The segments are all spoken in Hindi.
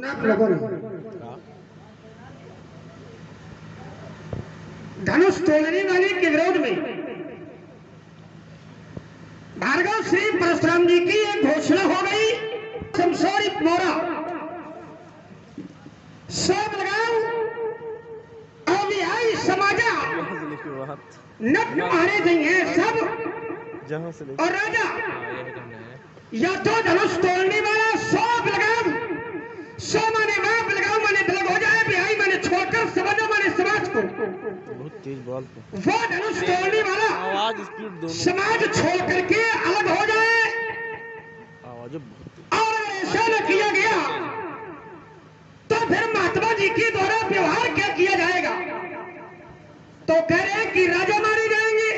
लोगों ने धनुष तोड़ने वाले के विरोध में भार्गव श्री परशुराम जी की एक घोषणा हो गई। शमशोरी मोरा सब लगाओ अविहाई समाजा नट मारे देंगे सब और राजा या तो धनुष तोड़ने वाला सब लगाओ। सो माने बाप लगाओ माने अलग हो जाए, बिहाई माने छोड़कर समझो माने समाज को। बहुत तेज बोल वो धनुष तोड़ने वाला आवाज स्पीड दोनों समाज छोड़ करके अलग हो जाए आवाज और ऐसा न किया गया तो फिर महात्मा जी के द्वारा व्यवहार क्या किया जाएगा? तो कह रहे हैं कि राजा मारे जाएंगे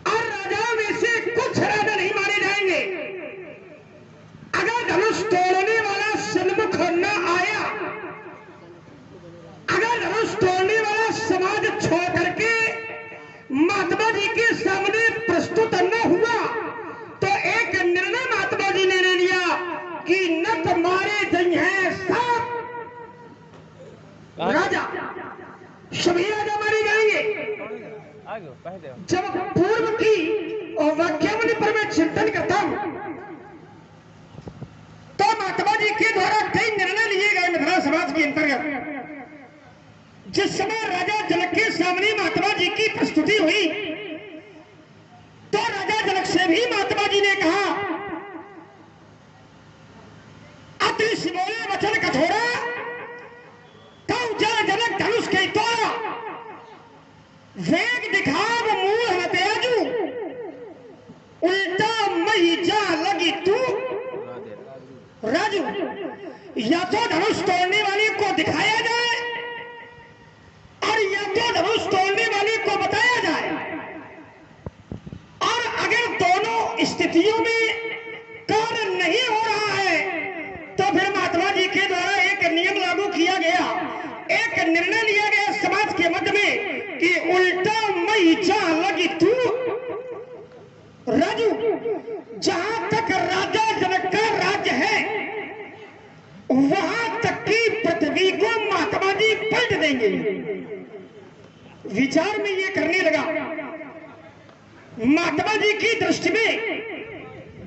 और राजाओं में से कुछ राजा नहीं मारे जाएंगे। अगर धनुष तोड़ने वाला सन्मुख न आया, अगर धनुष तोड़ने वाला समाज छोड़ करके महात्मा जी के सामने प्रस्तुत न हुआ तो एक निर्णय महात्मा जी ने ले लिया कि नट मारे गई है सब राजा, सभी राजा मारे जाएंगे। जब पूर्व की और वाक्यावली पर मैं चिंतन करता हूं तो महात्मा जी के द्वारा कई निर्णय लिए गए मिथिला समाज के अंतर्गत। जिस समय राजा जनक के सामने महात्मा जी की प्रस्तुति हुई तो राजा जनक से भी महात्मा जी ने कहा, अति बोले वचन कठोरा कौ जल जनक धनुष के तोड़ा, वेग दिखाव मूल हत्याजू उल्टा मही जा लगी तू राजू। या तो धनुष तोड़ने वाले को दिखाया जाए और या तो धनुष तोड़ने वाले को बताया जाए, और अगर दोनों स्थितियों में कार्य नहीं हो रहा है तो फिर महात्मा जी के द्वारा एक नियम लागू किया गया, एक निर्णय लिया गया समाज के मध्य में कि उल्टा मई जा लगी तू राजू। जहां तक राजा जनक का राज्य है वहां तक की पृथ्वी को महात्मा जी पलट देंगे। विचार में ये करने लगा, महात्मा जी की दृष्टि में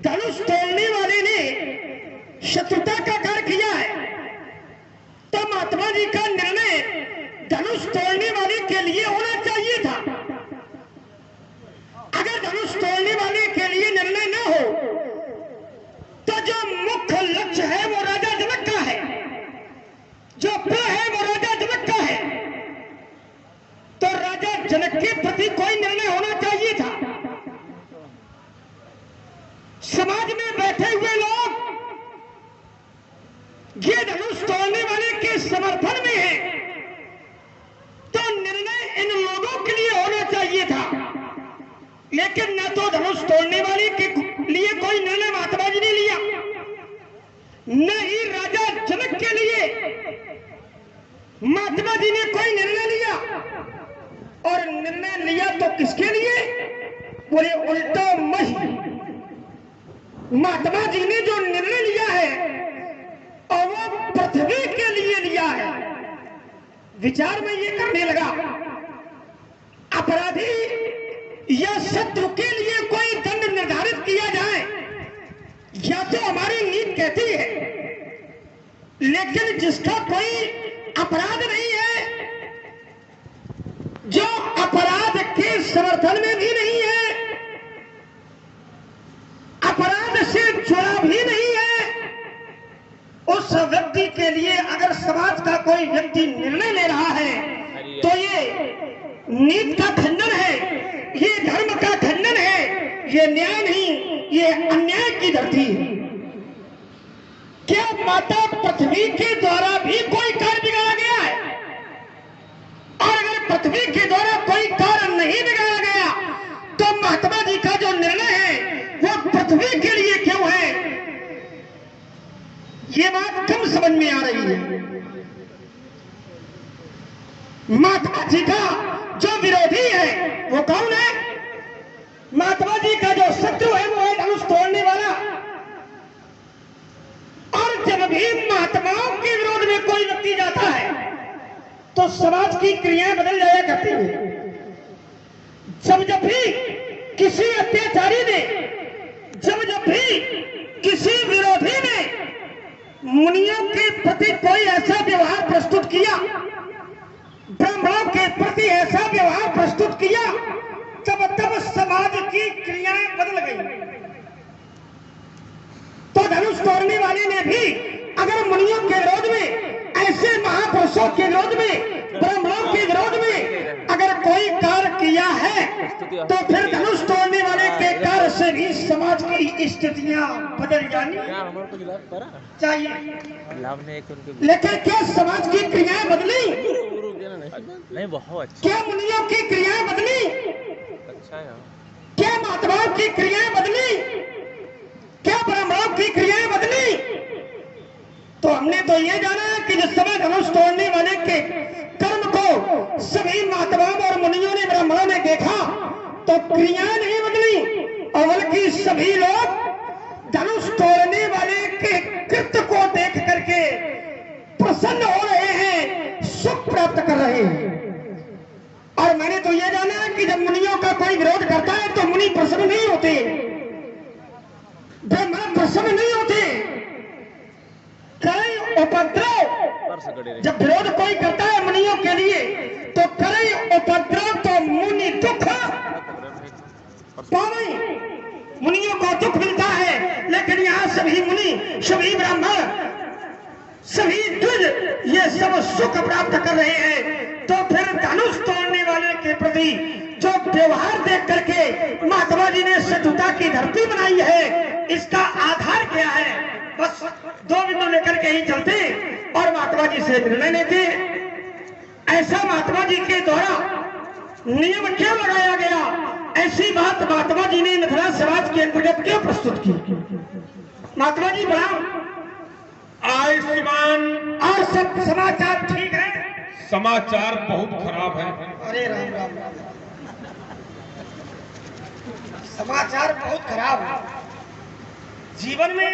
धनुष तोड़ने वाले ने शत्रुता का कार्य किया है तो महात्मा जी का निर्णय धनुष तोड़ने वाले के लिए होना चाहिए था। अगर धनुष तोड़ने वाले के लिए निर्णय न हो तो जो मुख्य लक्ष्य है वो राजा जनक का है, जो प्र है वो राजा जनक का है, तो राजा जनक के प्रति कोई निर्णय होना चाहिए था। समाज में बैठे हुए लोग ये धनुष तोड़ने वाले के समर्थन में है तो निर्णय इन लोगों के लिए होना चाहिए था, लेकिन न तो धनुष तोड़ने वाले के लिए कोई निर्णय महात्मा जी ने लिया, न ही राजा जनक के लिए महात्मा जी ने कोई निर्णय लिया। और निर्णय लिया तो किसके लिए? बोले उल्टा मही। महात्मा जी ने जो निर्णय लिया है और वो पृथ्वी के लिए लिया है। विचार में ये करने लगा, अपराधी या शत्रु के लिए कोई दंड निर्धारित किया जाए या तो हमारी नीति कहती है, लेकिन जिसका कोई अपराध नहीं है, जो अपराध के समर्थन में भी नहीं है, अपराध से जुड़ा भी नहीं है, उस व्यक्ति के लिए अगर समाज का कोई व्यक्ति निर्णय ले रहा है तो ये नीति का खंडन है, ये धर्म का खंडन है, ये न्याय नहीं, ये अन्याय की धरती है। क्या माता पृथ्वी के द्वारा भी कोई कार्य बिगाड़ा गया है? और अगर पृथ्वी के द्वारा कोई कार्य नहीं बिगाड़ा गया तो महात्मा जी का जो निर्णय है वो पृथ्वी के लिए क्यों है? ये बात कम समझ में आ रही है। महात्मा जी का जो विरोधी है वो कौन है? महात्मा जी का जो शत्रु है वो है धनुष तोड़ने वाला। और जब भी महात्माओं के विरोध में कोई व्यक्ति जाता है तो समाज की क्रियाएं बदल जाया करती है। जब भी किसी अत्याचारी ने, जब भी किसी विरोधी ने मुनियों के प्रति कोई ऐसा व्यवहार प्रस्तुत किया, ब्राह्मणों के प्रति ऐसा व्यवहार प्रस्तुत किया, तब समाज की क्रियाएं बदल गई। तो धनुष तोड़ने वाले ने भी अगर मुनियों के विरोध में, ऐसे महापुरुषों के विरोध में, ब्राह्मणों के विरोध में अगर कोई कार्य किया है तो फिर धनुष तोड़ने वाले के कार्य से भी समाज की स्थितियां बदल जानी चाहिए। लेकिन क्या समाज की क्रियाएं बदली? नहीं, बहुत अच्छा। क्या मुनियों की क्रियाएं बदली? अच्छा है। क्या महात्माओं की क्रियाएं बदली? क्या ब्राह्मणों की क्रियाएं बदली? तो हमने तो ये जाना है कि जिस समय धनुष तोड़ने वाले के कर्म को सभी महात्माओं और मुनियों ने, ब्राह्मणों ने देखा तो क्रियाएं नहीं बदली, और बल्कि सभी लोग धनुष तोड़ने वाले के कृत्य को देख करके प्रसन्न हो रहे हैं, सुख प्राप्त कर रहे हैं। और मैंने तो यह जाना है कि जब मुनियों का कोई विरोध करता है तो मुनि प्रसन्न नहीं होते, ब्रह्मा प्रसन्न नहीं होते। करे उपद्रव, जब विरोध कोई करता है मुनियों के लिए तो करे उपद्रव तो मुनि दुख पावे, मुनियों को दुख मिलता है। लेकिन यहाँ सभी मुनि, सभी ब्राह्मण, सभी द्विज ये सब सुख प्राप्त कर रहे हैं। तो फिर धनुष तोड़ने वाले के प्रति जो व्यवहार देख करके महात्मा जी ने शत्रुता की धरती बनाई है, इसका आधार क्या है? बस दो बिंदु लेकर के ही चलते और महात्मा जी से निर्णय लेते। ऐसा महात्मा जी के द्वारा नियम क्यों लगाया गया? ऐसी बात महात्मा जी ने मिथिला समाज के अंतर्गत क्यों प्रस्तुत की? महात्मा जी बड़ा आयुष्मान। और सब समाचार ठीक है? समाचार बहुत खराब है। अरे राम राम, समाचार बहुत खराब है। जीवन में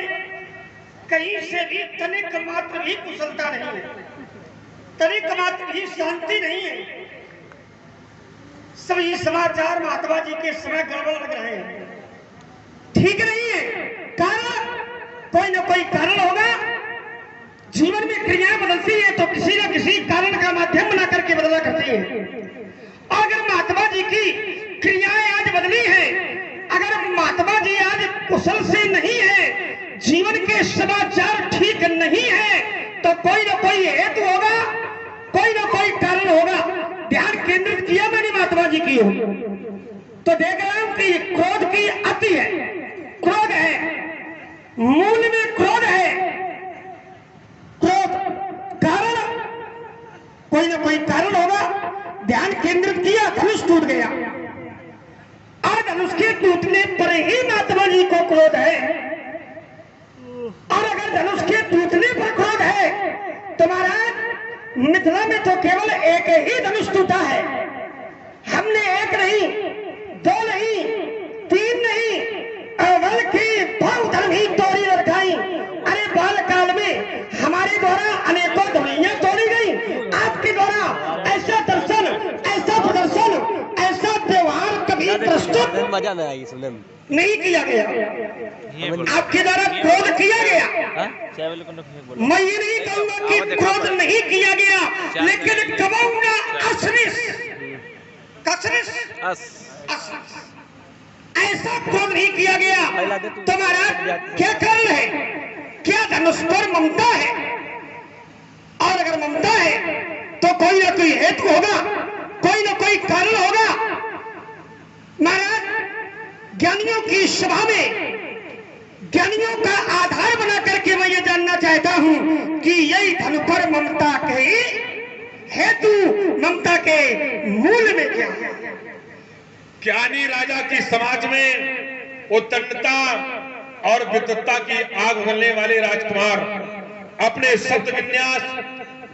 कहीं से भी तनिक मात्र भी कुशलता नहीं है, तनिक मात्र भी शांति नहीं है। सभी समाचार महात्मा जी के समय गड़बड़ लग रहे हैं, ठीक नहीं है। कारण कोई ना कोई कारण होगा। जीवन में क्रियाएं बदलती है तो किसी न किसी कारण का माध्यम बना करके बदला करती है। अगर महात्मा जी की क्रियाएं आज बदली है, अगर महात्मा जी आज कुशल से नहीं है, जीवन के समाचार ठीक नहीं है, तो कोई ना कोई हेतु होगा, कोई ना कोई कारण होगा। ध्यान केंद्रित किया मैंने महात्मा जी की हो तो देख रहा हूं कि क्रोध की अति है, क्रोध है, मूल में क्रोध है। क्रोध कारण, कोई ना कोई कारण होगा। ध्यान केंद्रित किया, धनुष टूट गया, और धनुष के टूटने पर ही महात्मा जी को क्रोध है। और अगर धनुष के टूटने पर क्रोध है तो महाराज मिथिला में तो केवल एक ही धनुष टूटा है। हमने एक नहीं, दो नहीं, तीन नहीं, बल्कि बहुधर्म ही तोड़ी रखाई। अरे बाल काल में हमारे द्वारा अनेकों धुनियां तोड़ी गई, आपके द्वारा ऐसा दर्शन, ऐसा प्रदर्शन, ऐसा व्यवहार कभी प्रस्तुत मजा नहीं आई सुनने में, नहीं किया गया। आपके द्वारा क्रोध किया गया। मैं ये नहीं कहूंगा कि क्रोध नहीं किया गया, लेकिन कहूंगा असरिस, ऐसा क्रोध नहीं किया गया। तो महाराज क्या कारण है? क्या धनुष पर ममता है? और अगर ममता है तो कोई ना कोई हेतु होगा, कोई ना कोई कारण होगा। महाराज ज्ञानियों की सभा में ज्ञानियों का आधार बना करके मैं ये जानना चाहता हूं कि यही धन पर ममता के हेतु, ममता के मूल में क्या है? ज्ञानी राजा की समाज में उत्तंडता और विद्वत्ता की आग उगलने वाले राजकुमार अपने शब्द विन्यास,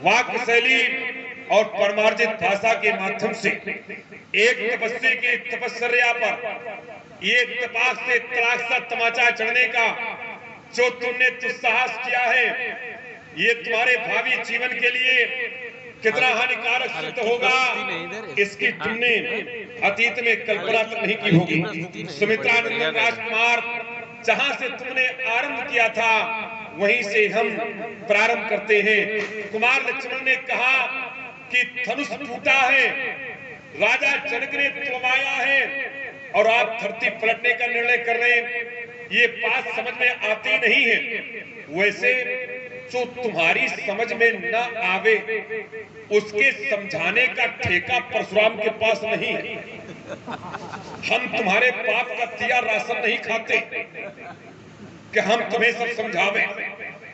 वाक्य शैली और परमार्जित भाषा के माध्यम से एक तपस्वी की तपस्या पर एक तपाक से तलाक सा तमाचा चढ़ने का जो तुमने दुस्साहस किया है ये तुम्हारे भावी जीवन के लिए कितना हानिकारक सिद्ध होगा इसकी तुमने अतीत में कल्पना तक नहीं की होगी। सुमित्रा नंदन राजकुमार, जहां से तुमने आरंभ किया था वहीं से हम प्रारंभ करते हैं। कुमार लक्ष्मण ने कहा कि धनुष टूटा है, राजा जनक ने तुड़वाया है और आप धरती पलटने का निर्णय कर रहे हैं, ये बात समझ में आती नहीं है। वैसे जो तुम्हारी समझ में न आवे उसके समझाने का ठेका परशुराम के पास नहीं है। हम तुम्हारे पाप का दिया राशन नहीं खाते कि हम तुम्हें सब समझावे,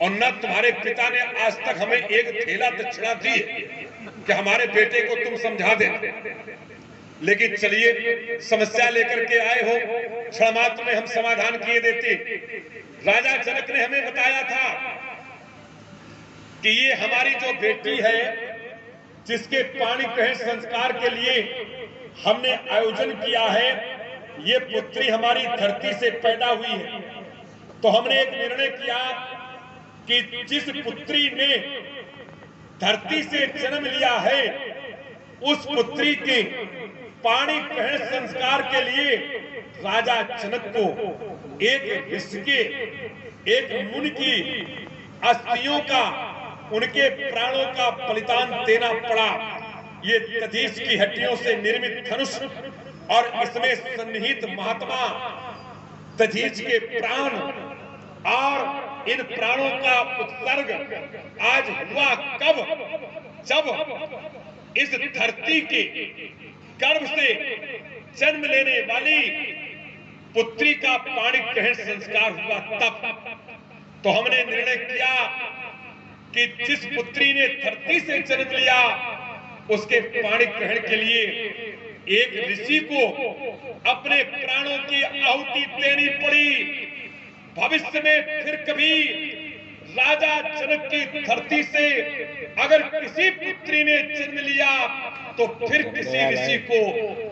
और न तुम्हारे पिता ने आज तक हमें एक थैला दक्षिणा दी कि हमारे बेटे को तुम समझा दे। लेकिन चलिए, समस्या लेकर के आए हो, क्षण मात्र में हम समाधान किए देते। राजा जनक ने हमें बताया था कि ये हमारी जो बेटी है जिसके पाणी ग्रहण संस्कार के लिए हमने आयोजन किया है, ये पुत्री हमारी धरती से पैदा हुई है। तो हमने एक निर्णय किया कि जिस पुत्री ने धरती से जन्म लिया है उस पुत्री के पाणी ग्रहण संस्कार के लिए राजा जनक को एक ऋषि के, एक मुनि की अस्थियों का, उनके प्राणों का बलिदान देना पड़ा। ये दधीच की हड्डियों से निर्मित धनुष और इसमें सन्निहित महात्मा दधीच के प्राण और इन प्राणों का उत्सर्ग आज हुआ कब, जब इस धरती के गर्भ से जन्म लेने वाली पुत्री का पाणी ग्रहण संस्कार हुआ तब। तो हमने निर्णय किया कि जिस पुत्री ने धरती से जन्म लिया उसके पाणी ग्रहण के लिए एक ऋषि को अपने प्राणों की आहुति देनी पड़ी। भविष्य में फिर कभी राजा जनक की धरती से अगर किसी पुत्री ने जन्म लिया तो फिर किसी ऋषि को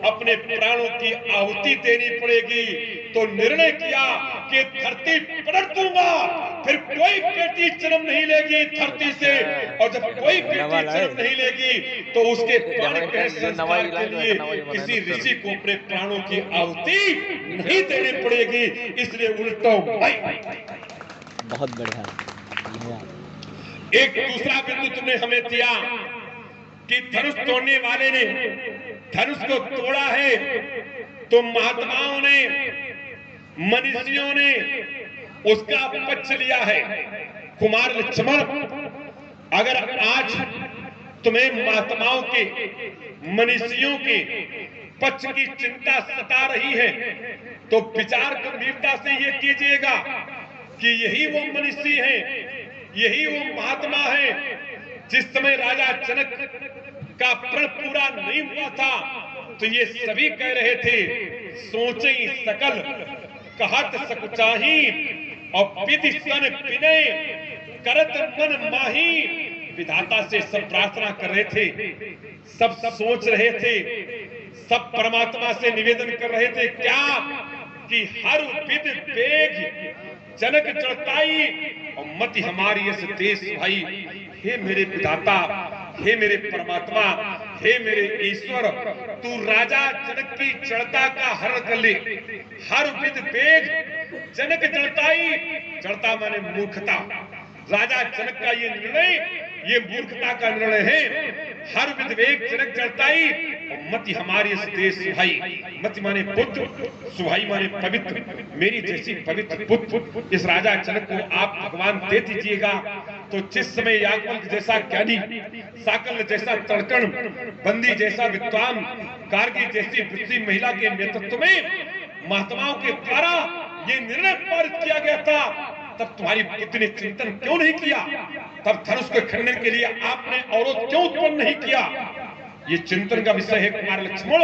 अपने प्राणों की आहुति देनी पड़ेगी। तो निर्णय किया कि धरती पलट दूंगा, फिर कोई बेटी जन्म नहीं लेगी धरती से, और जब कोई बेटी जन्म नहीं लेगी तो उसके पाणी ग्रहण संस्कार के लिए किसी ऋषि को अपने प्राणों की आहुति नहीं देनी पड़ेगी। इसलिए उल्टा बहुत बढ़िया। एक दूसरा बिंदु तुमने हमें दिया कि धनुष तोड़ने वाले ने धनुष को तोड़ा है तो महात्माओं ने, मनीषियों ने उसका पक्ष लिया है। कुमार लक्ष्मण, अगर आज तुम्हें महात्माओं के, मनीषियों के पक्ष की चिंता सता रही है तो विचार गंभीरता से ये कीजिएगा कि यही वो मनीषी हैं, यही वो महात्मा है जिस समय राजा जनक का प्रण पूरा नहीं हुआ था तो ये सभी कह रहे थे, सोचे सकल कहत सकुचाही और विधि सन विनय करत मन माही। विधाता से सब प्रार्थना कर रहे थे, सब सोच रहे थे, सब परमात्मा से निवेदन कर रहे थे क्या कि हर विध वेग जनक चढ़ताई और मति हमारी इस देश भाई। हे मेरे विधाता, हे मेरे परमात्मा, हे मेरे ईश्वर, तू राजा जनक की चढ़ता का हरण कर ले। हर विध वेग जनक चढ़ताई, चढ़ता माने मूर्खता। राजा जनक का ये निर्णय, ये मूर्खता का निर्णय है। हर विध वेग जनक चढ़ताई और मति हमारी इस देश सुहाई। मति माने पुत्र, सुहाई माने पवित्र। मेरी जैसी पवित्र पुत्र इस राजा जनक को आप भगवान दे दीजिएगा तो जिस समय याज्ञवल्क्य जैसा ज्ञानी, साकल्य जैसा तर्कण, बंदी जैसा विद्वान, गार्गी जैसी वृद्धि महिला के नेतृत्व में महात्माओं के द्वारा ये निर्णय पारित किया गया था, तब तुम्हारी बुद्धि ने चिंतन क्यों नहीं किया? तब धनुष के खंडन के लिए आपने अवरोध क्यों उत्पन्न नहीं किया? ये चिंतन का विषय है कुमार लक्ष्मण,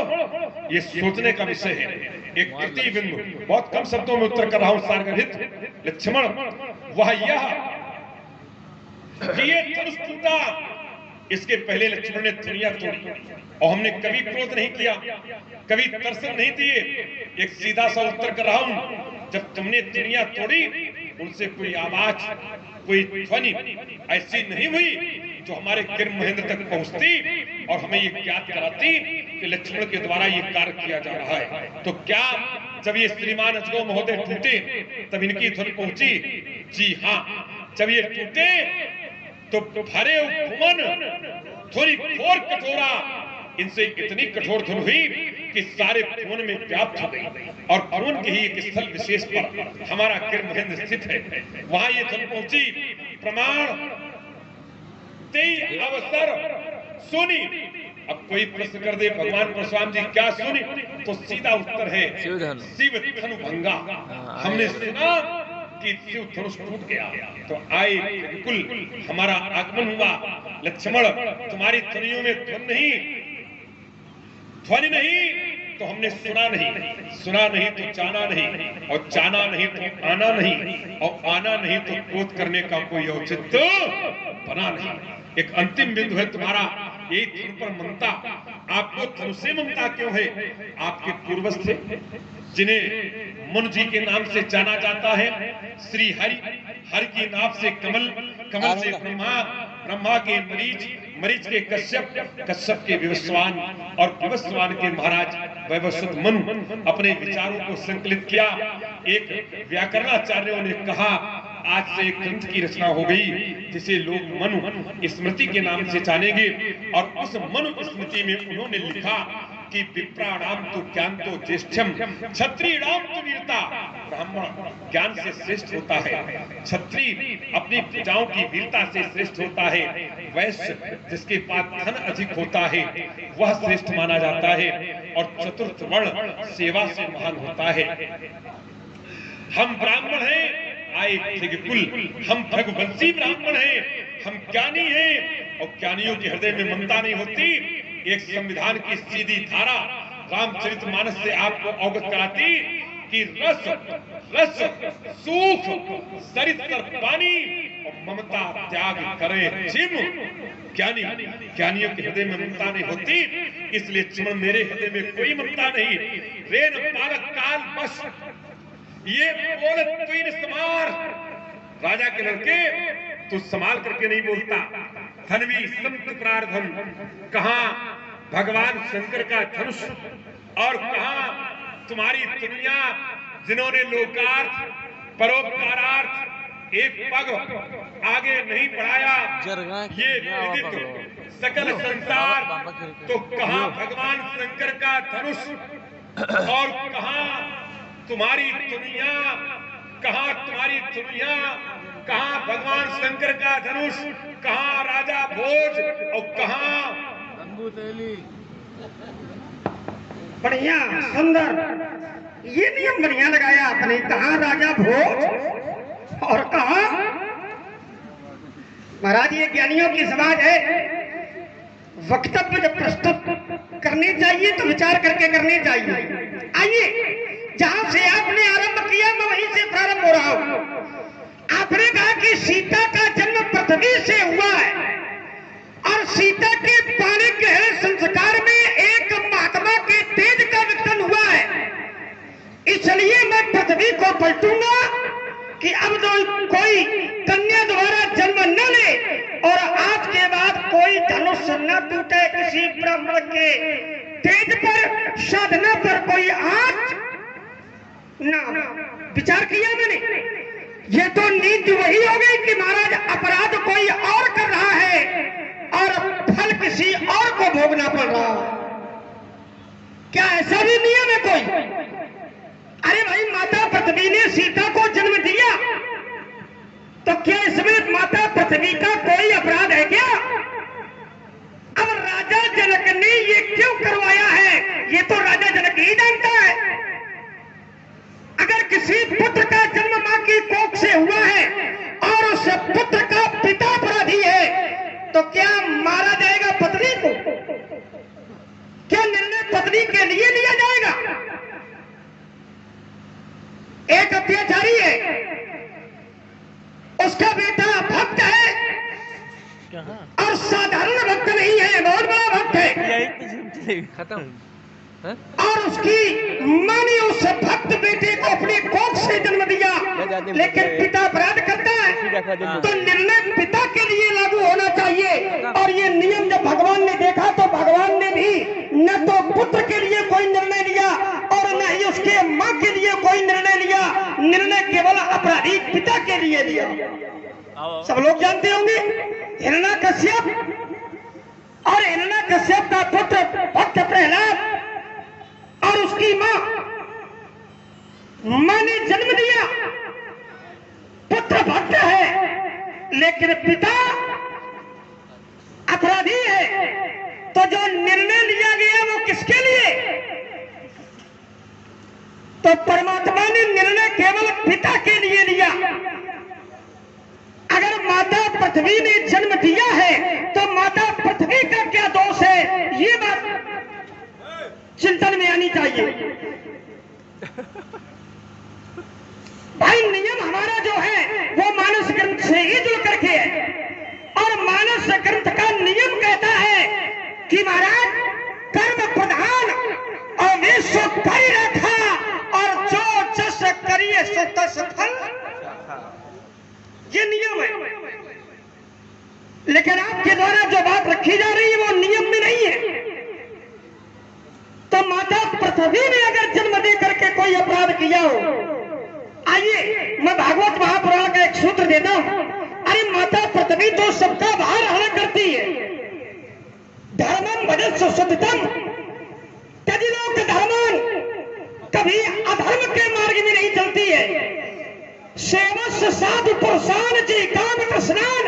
ये सोचने का विषय है। एक तृतीय बिंदु, बहुत कम शब्दों में उत्तर कर रहा हूं सारगर्भित लक्ष्मण, वह यह कि ये धनुष टूटा, इसके पहले लक्ष्मण ने दुनिया तोड़ी और हमने कभी क्रोध नहीं किया, कभी दर्शन नहीं दिए। एक सीधा सा उत्तर कर रहा हूं, जब तुमने दुनिया तोड़ी उनसे कोई आवाज, कोई ध्वनि ऐसी नहीं हुई जो हमारे किरण महेंद्र तक पहुंचती और हमें ये ज्ञात कराती कि लक्ष्मण के द्वारा ये कार्य किया जा रहा है। तो क्या जब ये श्रीमान अजगो महोदय टूटे तब इनकी ध्वनि पहुंची? जी हाँ, जब ये टूटे तो भरे भुवन ध्वनि घोर कठोरा, इनसे इतनी कठोर धुन हुई कि सारे भुवन में व्याप्त हो गई। और भुवन के ही एक स्थल विशेष पर हमारा किरण महेंद्र स्थित है, वहां ये धुन पहुंची। प्रमाण तेई अवसर सुनी। अब कोई प्रश्न कर दे भगवान परशुराम जी क्या सुनी, तो सीधा उत्तर है शिव धनु भंगा। हमने सुना कि शिव धनुष टूट गया, तो आए बिल्कुल हमारा आगमन हुआ। लक्ष्मण तुम्हारी ध्वनियों में ध्वनि नहीं तो हमने सुना नहीं, सुना नहीं तो जाना नहीं, और जाना नहीं तो आना नहीं, और आना नहीं तो क्रोध करने का कोई औचित्य बना नहीं। एक अंतिम बिंदु है तुम्हारा, यही धन पर ममता। आपको धन से ममता क्यों है? आपके पूर्वज थे जिन्हें मुन जी के नाम से जाना जाता है। श्री हरि, हरि की नाम से कमल, कमल से ब्रह्मा, ब्रह्मा के मरीच, मरीच के कश्यप, कश्यप के विवस्वान, और विवस्वान के महाराज वैवस्वत मनु। अपने विचारों को संकलित किया। एक व्याकरणाचार्यों ने कहा आज से एक ग्रंथ की रचना हो गई जिसे लोग मनु स्मृति के नाम से जानेंगे। और उस मनु स्मृति में उन्होंने लिखा कि विप्राणाम तो ज्ञान तो ज्येष्ठम, क्षत्रियाणाम तो वीरता। ब्राह्मण ज्ञान से श्रेष्ठ होता है, क्षत्रिय अपनी प्रजाओं की वीरता से श्रेष्ठ होता है, वैश्य जिसके पास धन अधिक होता है वह श्रेष्ठ माना जाता है, और चतुर्थ वर्ण सेवा से महान होता है। हम ब्राह्मण हैं, आए कुल, हम भगवंशी ब्राह्मण हैं, हम ज्ञानी हैं, और ज्ञानियों के हृदय में ममता नहीं होती। एक संविधान की सीधी धारा रामचरितमानस से आपको अवगत कराती कि रस रस सुख सरित पानी और ममता त्याग करे जिम। ज्ञानी, ज्ञानियों के हृदय में ममता नहीं होती, इसलिए चिमण मेरे हृदय में कोई ममता नहीं। रेन पालक काल बस ये बोलत तीन समार, राजा के लड़के तू संभाल करके नहीं बोलता। धनवी संत प्रार्थन, कहा भगवान शंकर का धनुष, और कहा तुम्हारी दुनिया जिन्होंने लोकार्थ परोपकारार्थ एक पग आगे नहीं बढ़ाया, ये विदित सकल संसार। तो कहा भगवान शंकर का धनुष, और कहा तुम्हारी दुनिया, कहा तुम्हारी दुनिया, कहा भगवान शंकर का धनुष, कहा राजा भोज, और कहा बढ़िया सुंदर, ये नियम बढ़िया लगाया आपने। कहा राजा भोज और कहा महाराज ये ज्ञानियों की समाज है, वक्तव्य जब प्रस्तुत करनी चाहिए तो विचार करके करनी चाहिए। आइए जहां से आपने आरंभ किया मैं वहीं से प्रारंभ हो रहा हूं। आपने कहा कि सीता का जन्म पृथ्वी से हुआ है, और सीता के पाने के संस्कार में एक महात्मा के तेज का विकसन हुआ है। इसलिए मैं पृथ्वी को पलटूंगा कि अब तो कोई कन्या द्वारा जन्म न ले, और आज के बाद कोई धनुष न टूटे किसी ब्राह्मण के तेज पर, साधना पर कोई आंच ना। विचार किया मैंने, ये तो नीति वही हो गई कि महाराज अपराध कोई और कर रहा है और फल किसी और को भोगना पड़ रहा है। क्या ऐसा भी नियम है कोई? अरे भाई माता पृथ्वी ने सीता को जन्म दिया, तो क्या इसमें माता पृथ्वी का कोई अपराध है क्या? अब राजा जनक ने ये क्यों करवाया है ये तो राजा जनक ही जानता है। अगर किसी पुत्र का जन्म मां की कोख से हुआ है और उस पुत्र का पिता अपराधी है, तो क्या मारा जाएगा पत्नी को? क्या निर्णय पत्नी के लिए लिया जाएगा? एक अत्याचारी है, उसका बेटा भक्त है और साधारण भक्त नहीं है, बहुत बड़ा भक्त है। खत्म। और उसकी माँ ने उस भक्त बेटे को अपने कोख से जन्म दिया, लेकिन पिता अपराध करता है तो निर्णय पिता के लिए लागू होना चाहिए। और ये नियम जब भगवान ने देखा तो भगवान ने भी न तो पुत्र के लिए कोई निर्णय लिया और न ही उसके माँ के लिए कोई निर्णय लिया, निर्णय केवल अपराधी पिता के लिए लिया। सब लोग जानते होंगे हिरण्यकश्यप और हिरण्यकश्यप का पुत्र भक्त प्रहलाद और उसकी माँ ने जन्म दिया, पुत्र भक्त है लेकिन पिता अपराधी है। तो जो निर्णय लिया गया वो किसके लिए? तो परमात्मा ने निर्णय केवल पिता के लिए लिया। अगर माता पृथ्वी ने जन्म दिया है तो माता पृथ्वी का क्या दोष है, ये बात चिंतन में आनी चाहिए। भाई नियम हमारा जो है वो मानस ग्रंथ से ही जुड़ करके है और मानस ग्रंथ का नियम कहता है कि महाराज कर्म प्रधान और विश्व करी रखा और जो जस करिए सो तस फल, ये नियम है। लेकिन आपके द्वारा जो बात रखी जा रही है वो नियम में नहीं है। तो माता पृथ्वी ने अगर जन्म दे करके कोई अपराध किया हो, आइए मैं भागवत महापुराण का एक सूत्र देता हूं। अरे माता पृथ्वी तो सबका भार हरण करती है। धर्मम भजस्व सततम तजिलोक धर्मन, कभी अधर्म के मार्ग में नहीं चलती है। सेवस्य साधु पुरुषान जी काम स्नान,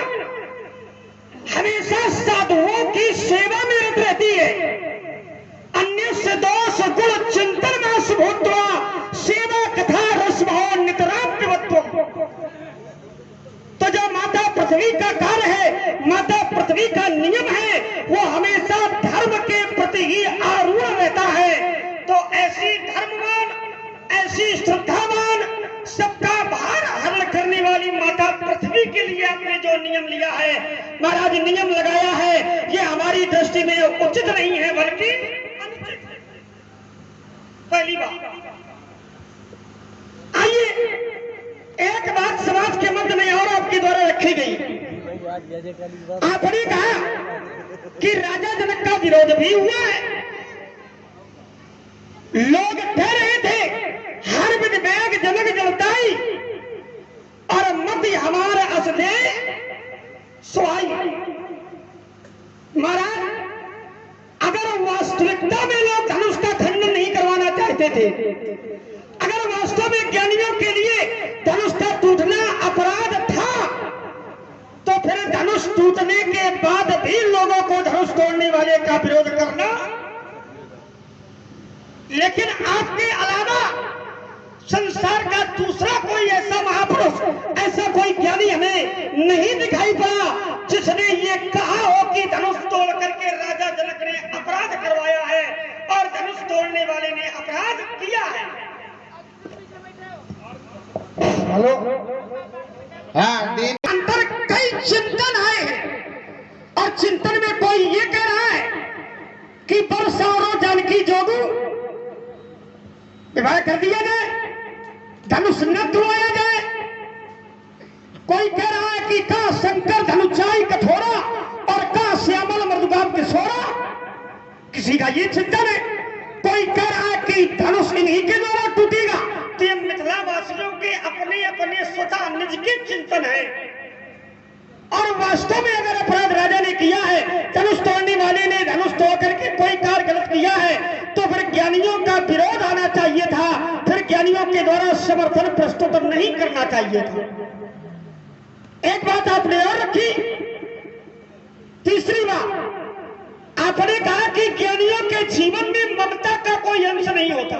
हमेशा साधुओं की सेवा में रत रहती है। अन्य से दोष गुण चिंतन नाश भूत्वा सेवा कथा रस भाव नितराम पिबत्व। तो जो माता पृथ्वी का कार्य है, माता पृथ्वी का नियम है, वो हमेशा धर्म के प्रति ही आरूढ़ रहता है। तो ऐसी धर्मवान, ऐसी श्रद्धावान, सबका भार हरण करने वाली माता पृथ्वी के लिए आपने जो नियम लिया है, महाराज नियम लगाया है, ये हमारी दृष्टि में उचित नहीं है बल्कि पहली बात। आइए एक बात समाज के मध्य में और आपके द्वारा रखी गई। आपने कहा कि राजा जनक का विरोध भी हुआ है। लोग कह रहे थे हर विध बैग जनक जलताई और मत हमारा असदे सुहाई। महाराज अगर वास्तविकता में लोग धनुष का खंडन नहीं करवाना चाहते थे, अगर वास्तव में ज्ञानियों के लिए धनुष का टूटना अपराध था, तो फिर धनुष टूटने के बाद भी लोगों को धनुष तोड़ने वाले का विरोध करना। लेकिन आपके अलावा संसार का दूसरा कोई ऐसा महापुरुष, ऐसा कोई ज्ञानी हमें नहीं दिखाई पड़ा जिसने ये कहा हो कि धनुष तोड़ करके राजा जनक ने अपराध करवाया है और धनुष तोड़ने वाले ने अपराध किया है। हेलो, अंतर कई चिंतन है और चिंतन में कोई ये कह रहा है कि बरसारो जानकी जोगू विवाह कर दिया जाए, धनुष न तोड़ाया जाए। कोई कह रहा है कि का शंकर धनुचाई कठोरा और का श्यामल मृदुगाम किशोरा, किसी का ये चिंतन है। कोई कह रहा है कि धनुष इन्हीं के द्वारा टूटेगा। तो ये मिथिला वासियों के अपने अपने स्वतः निज के चिंतन है। और वास्तव में अगर अपराध राजा ने किया है, धनुष तोड़ने वाले ने धनुष तोड़ करके कोई कार्य गलत किया है, तो फिर ज्ञानियों का विरोध आना चाहिए था, फिर ज्ञानियों के द्वारा समर्थन प्रस्तुत नहीं करना चाहिए था। एक बात आपने और रखी। तीसरी बात आपने कहा कि ज्ञानियों के जीवन में ममता का कोई अंश नहीं होता।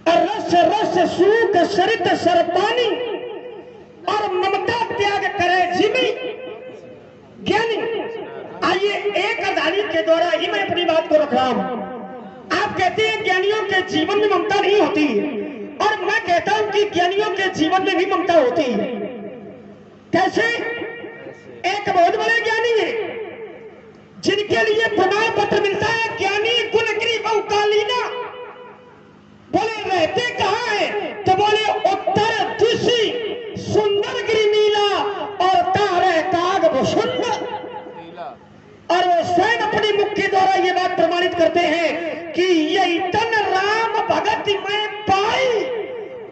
रस रस सूख सरित सरपानी और ममता त्याग करे जिमी ज्ञानी। आइए एक अदानी के द्वारा ही मैं अपनी बात को रख रहा हूं। आप कहते हैं ज्ञानियों के जीवन में ममता नहीं होती है, और मैं कहता हूं कि ज्ञानियों के जीवन में भी ममता होती है। कैसे? एक बहुत बड़े ज्ञानी है जिनके लिए प्रमाण पत्र मिलता है ज्ञानी गुण गिरी बहु और वो स्वयं अपनी मुख के द्वारा ये बात प्रमाणित करते हैं कि यही तन राम भगत में पाई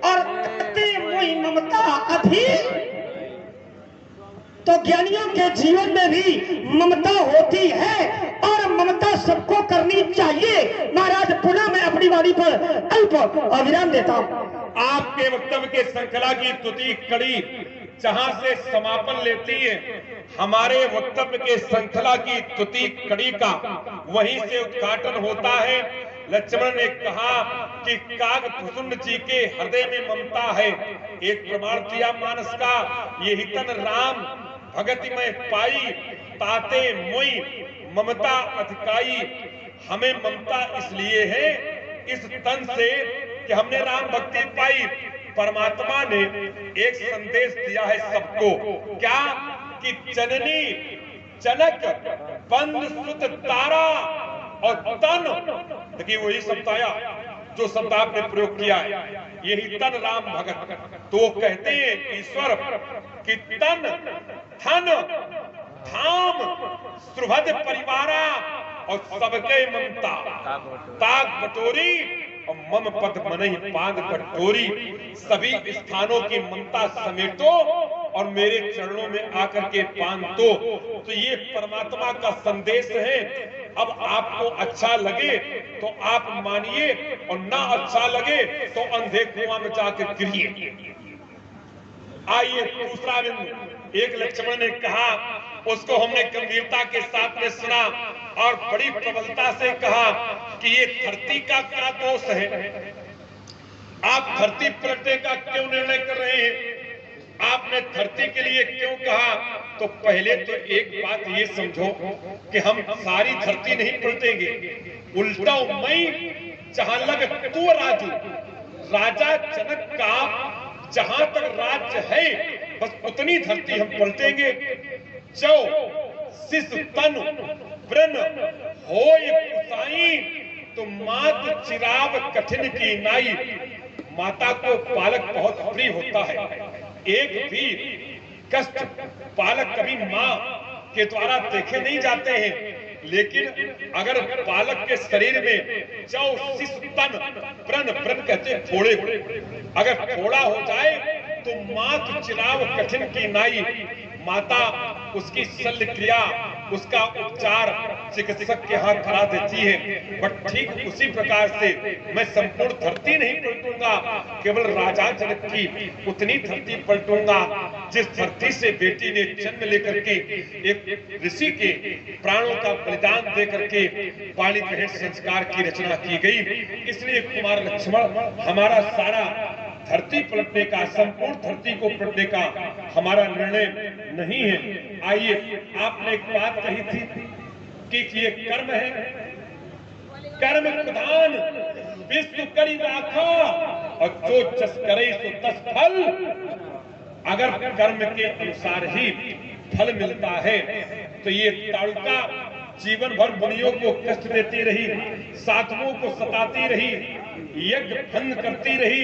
और करते मोहि ममता अधी। तो ज्ञानियों के जीवन में भी ममता होती है और ममता सबको करनी चाहिए। महाराज पुनः मैं अपनी वाणी पर अल्प विराम देता हूं। आपके वक्तव्य के श्रृंखला की तुति कड़ी जहां से समापन लेती है, हमारे वक्तव्य के श्रृंखला की तुति कड़ी का वहीं से उद्घाटन होता है। लक्ष्मण ने कहा कि कागभूषुंड जी के हृदय में ममता है। एक प्रमाण दिया मानस का, ये हितन राम भगति में पाई ताते मोई ममता अधिकाई। हमें ममता इसलिए है इस तन से कि हमने राम भक्ति पाई। परमात्मा ने एक संदेश दिया है सबको, क्या कि जननी जनक बंद सुत तारा और तन, देखिए वही शब्द आया जो शब्द आपने प्रयोग किया है, यही तन राम भगत। तो कहते हैं ईश्वर कि तन धन धाम सुभद परिवारा और सबके ममता ताक बटोरी और मम पद मनहि पाद बटोरी। सभी स्थानों की ममता समेटो और मेरे चरणों में आकर के बांधो। तो ये परमात्मा का संदेश है। अब आपको अच्छा लगे तो आप मानिए और ना अच्छा लगे तो अंधे कुआं में जाकर गिरिए। आइए दूसरा बिंदु, एक लक्ष्मण ने कहा, उसको हमने गंभीरता के साथ में सुना और बड़ी प्रबलता से कहा कि ये धरती का क्या दोष है। आप धरती पलटने का क्यों निर्णय कर रहे हैं? आपने धरती के लिए क्यों कहा? तो पहले तो एक बात ये समझो कि हम सारी धरती नहीं पलटेंगे, उल्टा मैं जहां लग तू राजू, राजा जनक का जहां तक राज्य है बस उतनी धरती हम पलटेंगे। जो शिष तन व्रन होय कुसाई तो मात चिराव कठिन की नाई। माता को पालक बहुत प्रिय होता है। एक भी कष्ट पालक कभी माँ के द्वारा देखे नहीं जाते हैं, लेकिन अगर पालक के शरीर में जो शिष तन व्रन, व्रन कहते हैं फोड़े, अगर फोड़ा हो जाए तो मात चिराव कठिन की नाई। माता उसकी शल्य क्रिया, उसका उपचार चिकित्सक के हाथ करा देती है। बट ठीक उसी प्रकार से मैं संपूर्ण धरती नहीं पलटूंगा, केवल राजा जनक की उतनी धरती पलटूंगा जिस धरती से बेटी ने जन्म लेकर के एक ऋषि के प्राणों का बलिदान दे करके पालित रहे संस्कार की रचना की गई। इसलिए कुमार लक्ष्मण, हमारा सारा धरती पलटने का, संपूर्ण धरती को पलटने का हमारा निर्णय नहीं है। आइए, आपने एक बात कही थी कि ये कर्म है, कर्म प्रधान विश्व करी राखा और जो जस करे सो तस फल। अगर कर्म के अनुसार ही फल मिलता है तो ये ताड़ुका जीवन भर मुनियों को कष्ट देती रही, साधुओं को सताती रही, यज्ञ भंग करती रही।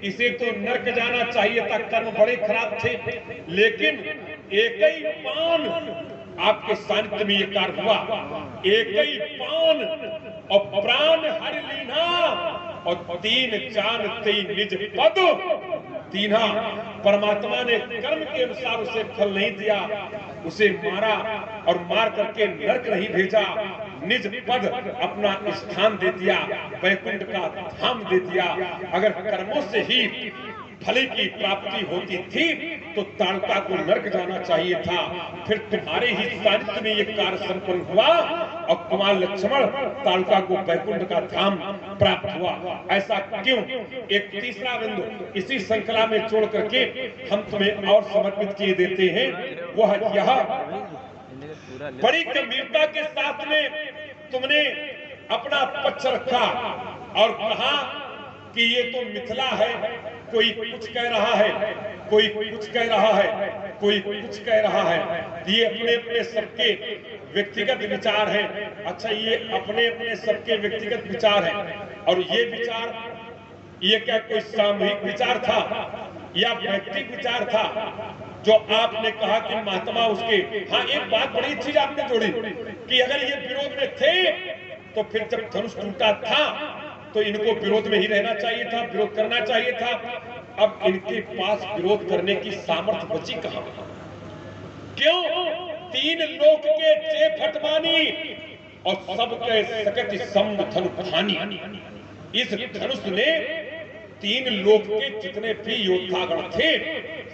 इसे तो नरक जाना चाहिए था, कर्म बड़े खराब थे। लेकिन एक ही पान आपके सानिध्य में ये कार्य हुआ, एक ही पान और प्राण हर लीना और तीन जानते निज पद दीना। परमात्मा ने कर्म के अनुसार उसे फल नहीं दिया, उसे मारा और मार करके नरक नहीं भेजा, निज पद अपना स्थान दे दिया, वैकुंठ का धाम दे दिया। अगर कर्मों से ही फल की प्राप्ति होती थी तो ताड़का को नरक जाना चाहिए था। फिर तुम्हारे ही सानिध्य में ये कार्य संपन्न हुआ और कुमार लक्ष्मण ताड़का को वैकुंठ का धाम प्राप्त हुआ। ऐसा क्यों? एक तीसरा बिंदु इसी श्रृंखला में जोड़ करके हम तुम्हें और समर्पित किए देते हैं। वह यह बड़ी गंभीरता के साथ में तुमने अपना पक्ष रखा और कहा कि ये तो मिथिला है, कोई कुछ कह रहा है, कोई कुछ कह रहा है, कोई कुछ कह रहा है। ये अपने अपने सबके व्यक्तिगत विचार हैं। अच्छा, ये अपने अपने सबके व्यक्तिगत विचार हैं और ये विचार, ये क्या कोई सामूहिक विचार था या व्यक्तिगत विचार था? जो आपने कहा कि महात्मा उसके, हाँ एक बात बड़ी चीज आपने जोड़ी कि अगर ये विरोध में थे तो फिर जब धनुष टूटा था तो इनको विरोध में ही रहना चाहिए था, विरोध करना चाहिए था। अब इनके पास विरोध करने की सामर्थ्य बची कहां? क्यों? 3 लोक के जे फटमानी और सबके सकत सम धनु भानी। इस धनुष ने 3 लोक के जितने भी योद्धागण थे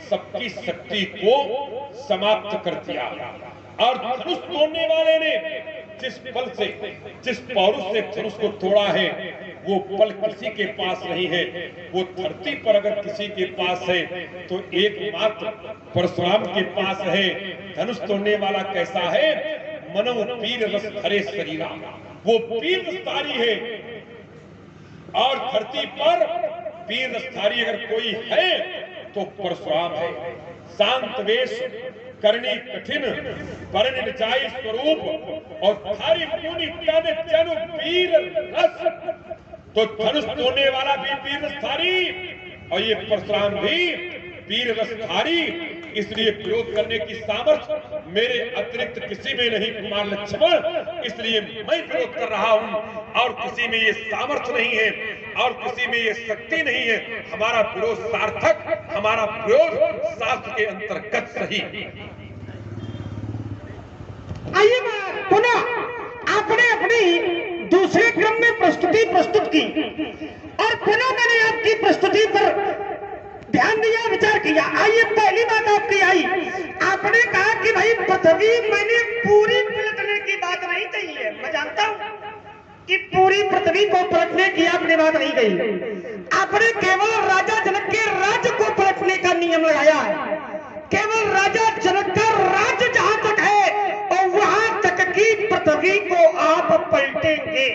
सबकी शक्ति को समाप्त कर दिया। और धनुष तोड़ने वाले ने जिस बल से, जिस पौरुष से धनुष को तोड़ा है वो बल किसी के पास नहीं है। वो धरती पर अगर किसी के पास है तो एकमात्र परशुराम के पास है। धनुष तोड़ने वाला कैसा है? मनो वीर रस धरे शरीरा, वो वीर रसधारी है। और धरती पर वीर रसधारी अगर कोई है तो परशुराम है। शांत वेश, करनी कठिन, वर्ण जाई स्वरूप और थारी पूरी तन जनु वीर रस। तो धनुष तोड़ने वाला भी वीर रसधारी और ये परशुराम भी वीर रसधारी। इसलिए विरोध करने की सामर्थ्य मेरे अतिरिक्त किसी में नहीं कुमार लक्ष्मण, इसलिए मैं विरोध कर रहा हूं। और किसी में ये सामर्थ्य नहीं है और किसी में ये शक्ति नहीं है। हमारा विरोध सार्थक, हमारा विरोध शास्त्र के अंतर्गत सही। आइए पुनः आपने अपनी दूसरे क्रम में प्रस्तुति प्रस्तुत की और पुनः मैंने आपकी प्रस्तुति पर ध्यान दिया, विचार किया। आइए पहली बात आपकी आई, आपने कहा कि भाई पृथ्वी मैंने पूरी पलटने की बात नहीं कही है। मैं जानता हूं कि पूरी पृथ्वी को पलटने की आपने बात नहीं कही। आपने केवल राजा जनक के राज्य को पलटने का नियम लगाया है। केवल राजा जनक का राज्य जहां तक है और वहां तक की पृथ्वी को आप पलटेंगे।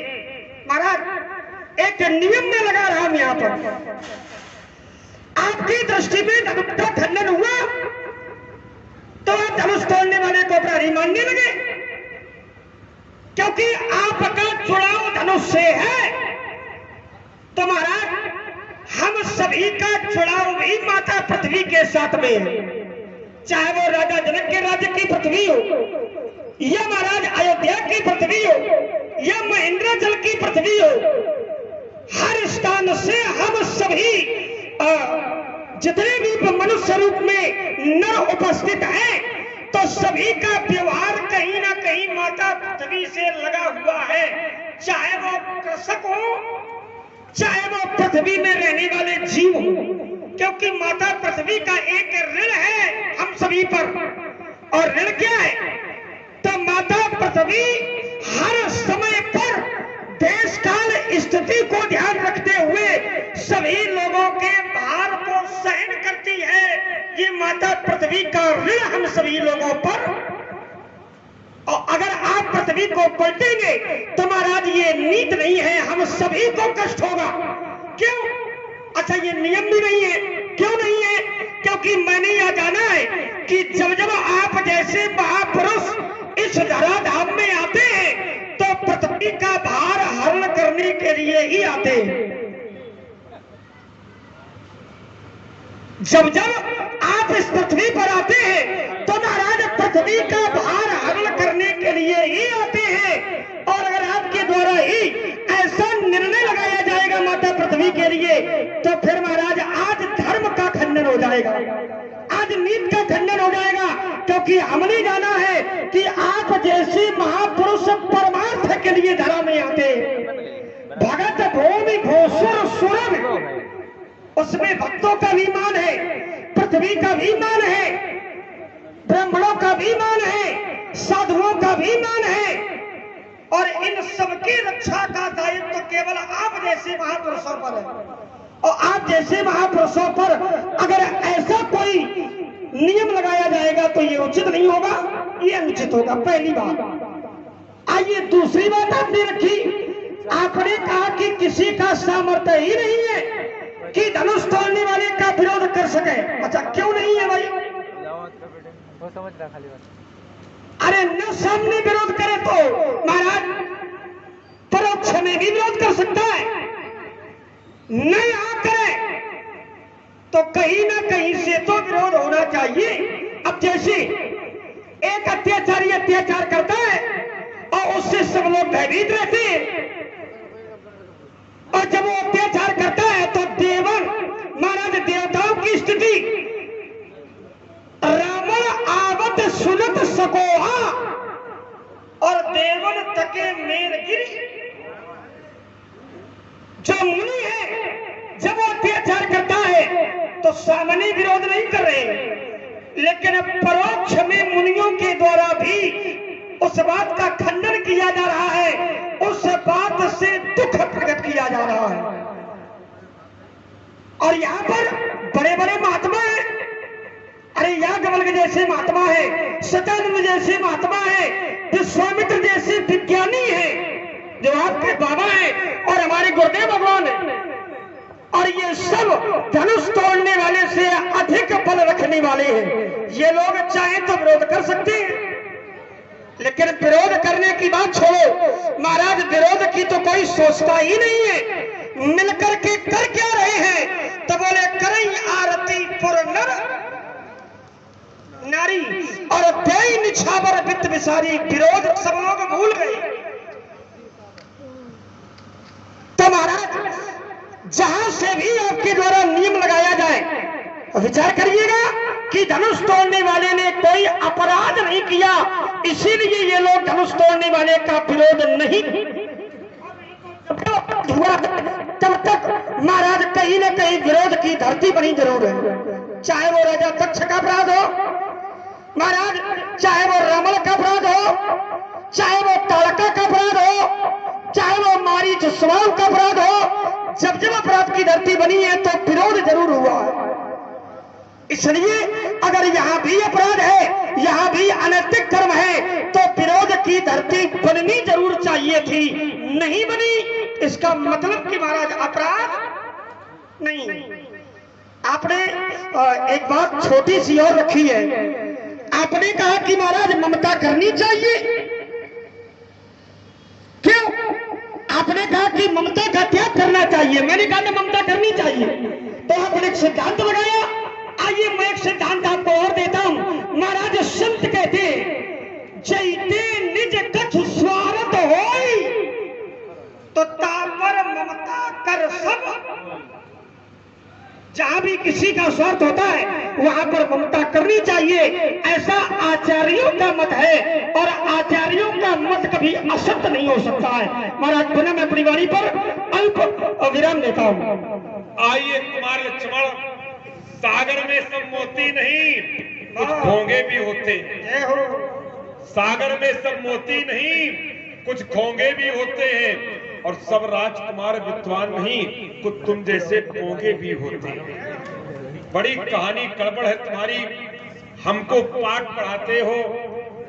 महाराज एक नियम में लगा रहा हूं यहां पर। आपकी दृष्टि में धनुष का खंडन हुआ तो आप धनुष तोड़ने वाले को अपराधी मानने लगे, क्योंकि आपका जुड़ाव धनुष से है। तो महाराज हम सभी का जुड़ाव भी माता पृथ्वी के साथ में है, चाहे वो राजा जनक के राज्य की पृथ्वी हो या महाराज अयोध्या की पृथ्वी हो या महेंद्रजल की पृथ्वी हो। हर स्थान से हम सभी जितने भी मनुष्य रूप में नर उपस्थित हैं तो सभी का व्यवहार कहीं ना कहीं माता पृथ्वी से लगा हुआ है। चाहे वो कृषक हो, चाहे वो पृथ्वी में रहने वाले जीव हो, क्योंकि माता पृथ्वी का एक ऋण है हम सभी पर। और ऋण क्या है? तो माता पृथ्वी हर समय पर देश काल स्थिति को ध्यान रखते हुए सभी लोगों के भार को सहन करती है। ये माता पृथ्वी का ऋण हम सभी लोगों पर। और अगर आप पृथ्वी को पलटेंगे तो महाराज ये नीत नहीं है, हम सभी को कष्ट होगा। क्यों? अच्छा ये नियम भी नहीं है। क्यों नहीं है? क्योंकि मैंने यह जाना है कि जब जब आप जैसे महापुरुष इस धराधाम में आते हैं तो पृथ्वी का भार हरण करने के लिए ही आते हैं। जब जब आप इस पृथ्वी पर आते हैं तो महाराज पृथ्वी का भार हरण करने के लिए ही आते हैं। और अगर आपके द्वारा ही ऐसा निर्णय लगाया जाएगा माता पृथ्वी के लिए तो फिर महाराज आज धर्म का खंडन हो जाएगा, आज नीति का खंडन हो जाएगा। क्योंकि हमने जाना है कि आप जैसे महापुरुष परमार्थ के लिए धरा में आते हैं। भगत भूमि घोषुर सुरभ, उसमें भक्तों का भी मान है, पृथ्वी का भी मान है, ब्राह्मणों का भी मान है, साधुओं का भी मान है। और इन सबकी रक्षा का दायित्व तो केवल आप जैसे महापुरुषों पर है। और आप जैसे महापुरुषों पर अगर ऐसा कोई नियम लगाया जाएगा तो ये उचित नहीं होगा, ये अनुचित होगा। पहली बात। आइए दूसरी बात आपने रखी, आपने कहा कि किसी का सामर्थ्य ही नहीं है कि धनुष तोड़ने वाले का विरोध कर सके। अच्छा क्यों नहीं है भाई? अरे न सामने विरोध करे तो महाराज परोक्ष में भी विरोध कर सकता है, नहीं आ करे तो कहीं ना कहीं से तो विरोध होना चाहिए। अब जैसे एक अत्याचारी अत्याचार करता है और उससे सब लोग भयभीत रहते हैं, और जब वो अत्याचार करता है तो देवन महाराज देवताओं की स्थिति रावण आवत सुनत सकोहा और देवन तके मेर गिरी। जो मुनि है जब वो अत्याचार करता है तो सामान्य विरोध नहीं कर रहे, लेकिन परोक्ष में मुनियों के द्वारा भी उस बात का खंडन किया जा रहा है, उस बात से दुख प्रकट किया जा रहा है। और यहाँ पर बड़े बड़े महात्मा हैं, अरे याज्ञवल्क्य जैसे महात्मा है, सत्यानंद जैसे महात्मा है, विश्वामित्र जैसे विज्ञानी है जो आपके बाबा हैं और हमारे गुरुदेव भगवान है, और ये सब धनुष तोड़ने वाले से अधिक बल रखने वाले हैं। ये लोग चाहे तो विरोध कर सकते हैं, लेकिन विरोध करने की बात छोड़ो महाराज, विरोध की तो कोई सोचता ही नहीं है। मिलकर के कर क्या रहे हैं? तो बोले करई आरती पुर नर नारी और देई निछावर वित्त विसारी। विरोध सब लोग भूल गए। तो महाराज जहां से भी आपके द्वारा नियम लगाया जाए, विचार करिएगा कि धनुष तोड़ने वाले ने कोई अपराध नहीं किया, इसीलिए ये लोग धनुष तोड़ने वाले का विरोध नहीं हुआ। तब तक महाराज कहीं न कहीं विरोध की धरती बनी जरूर है। चाहे वो राजा दक्ष का अपराध हो महाराज, चाहे वो रावण का अपराध हो, चाहे वो ताड़का का अपराध हो, चाहे वो मारीच स्वभाव का अपराध हो, जब जब अपराध की धरती बनी है तो विरोध जरूर हुआ है। इसलिए अगर यहाँ भी अपराध है, यहाँ भी अनैतिक कर्म है, तो विरोध की धरती बननी जरूर चाहिए थी, नहीं बनी। इसका मतलब कि महाराज अपराध नहीं। आपने एक बात छोटी सी और रखी है, आपने कहा कि महाराज ममता करनी चाहिए। क्यों? आपने कहा कि ममता का त्याग करना चाहिए, मैंने कहा ममता करनी चाहिए, तो आपने एक सिद्धांत लगाया। आइए मैं एक सिद्धांत आपको और देता हूं। महाराज संत कहते जैते निज कछु स्वार्थ होई तो तापर ममता कर सब। जहां भी किसी का स्वार्थ होता है वहां पर ममता करनी चाहिए, ऐसा आचार्यों का मत है, और आचार्यों का मत कभी असत्य नहीं हो सकता है। महाराज पुनः मैं अपनी वाणी पर अल्प विराम देता हूं। आइए कुमार लक्ष्मण, सागर में सब मोती नहीं, कुछ घोंगे भी होते हैं। सागर में सब मोती नहीं, कुछ घोंगे भी होते हैं, और सब राजकुमार विद्वान नहीं, कुछ तुम जैसे घोंगे भी होते हैं। बड़ी कहानी गड़बड़ है तुम्हारी। हमको पाठ पढ़ाते हो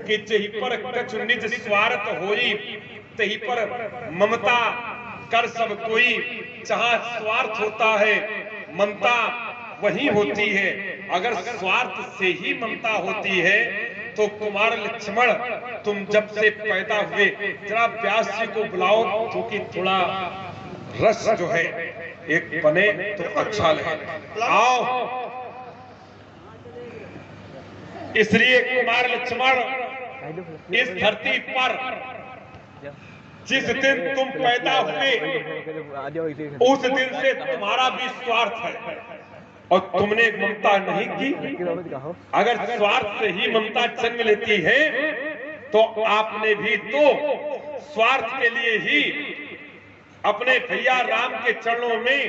कि जही पर कछु निज स्वार्थ होई तही पर ममता कर सब कोई। जहां स्वार्थ होता है ममता वही होती है। अगर स्वार्थ से ही ममता होती है तो कुमार लक्ष्मण तुम जब से पैदा हुए, जरा व्यास जी को बुलाओ क्योंकि थोड़ा रस जो है एक बने तो अच्छा लगे। आओ। इसलिए कुमार लक्ष्मण इस धरती पर जिस दिन तुम पैदा हुए उस दिन से तुम्हारा भी स्वार्थ है, और तुमने ममता नहीं की। अगर स्वार्थ से ही ममता जन्म लेती है तो आपने भी तो स्वार्थ के लिए ही अपने भैया राम के चरणों में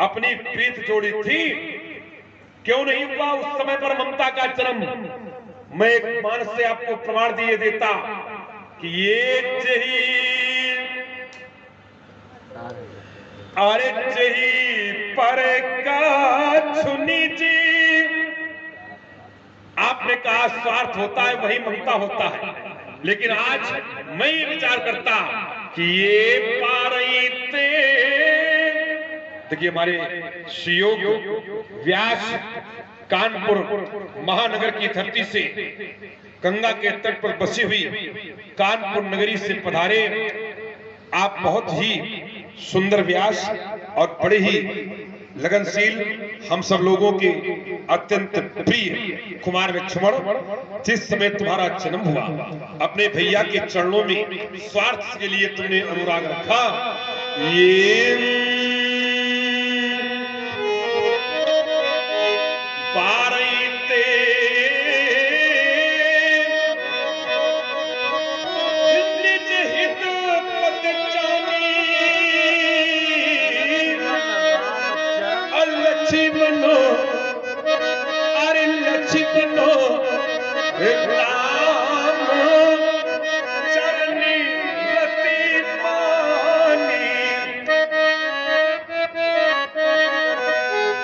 अपनी प्रीत जोड़ी थी। क्यों नहीं हुआ उस समय पर ममता का जन्म? मैं एक मानस से आपको प्रमाण दिए देता कि ये जही अरे जही पर का छुनी जी। आपने कहा स्वार्थ होता है वही ममता होता है, लेकिन आज मैं ये विचार करता कि ये पारई ते देखिए हमारे श्रीयोग व्यास कानपुर महानगर की धरती से गंगा के तट पर बसी हुई कानपुर नगरी से पधारे। आप बहुत ही सुंदर व्यास और बड़े ही लगनशील हम सब लोगों के अत्यंत प्रिय कुमार लक्ष्मण, जिस समय तुम्हारा जन्म हुआ अपने भैया के चरणों में स्वार्थ के लिए तुमने अनुराग रखा। ये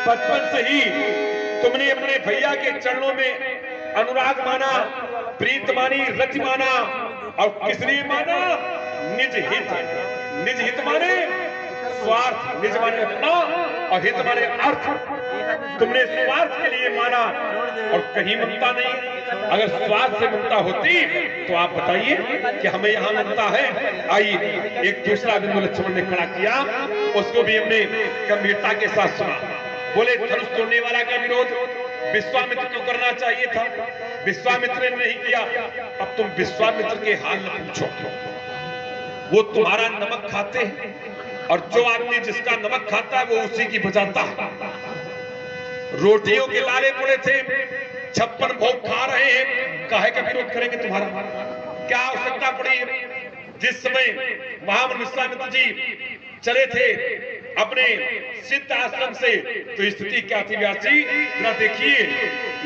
बचपन से ही तुमने अपने भैया के चरणों में अनुराग माना, प्रीत मानी, रच माना, और किस लिए माना? निज हित। निज हित माने स्वार्थ, निज माने अपना और हित माने अर्थ। तुमने स्वार्थ के लिए माना और कहीं ममता नहीं। अगर स्वार्थ से ममता होती तो आप बताइए कि हमें यहाँ ममता है। आइए एक दूसरा बिंदु लक्ष्मण ने खड़ा किया, उसको भी हमने गंभीरता के साथ सुना। बोले धनुष तोड़ने वाला का विरोध विश्वामित्र को करना चाहिए था, विश्वामित्र ने नहीं किया। अब तुम विश्वामित्र के हाल न पूछो, वो तुम्हारा नमक खाते हैं और जो आदमी जिसका नमक खाता है वो उसी की बजाता है। रोटियों के लाले पड़े थे, 56 भोग खा रहे हैं, काहे का विरोध करेंगे? तुम्हारा क्या आवश्यकता पड़ी? जिस समय महामुनि विश्वामित्र जी चले थे अपने सिद्ध आश्रम से, तो स्थिति क्या थी व्यास जी? जरा देखिए,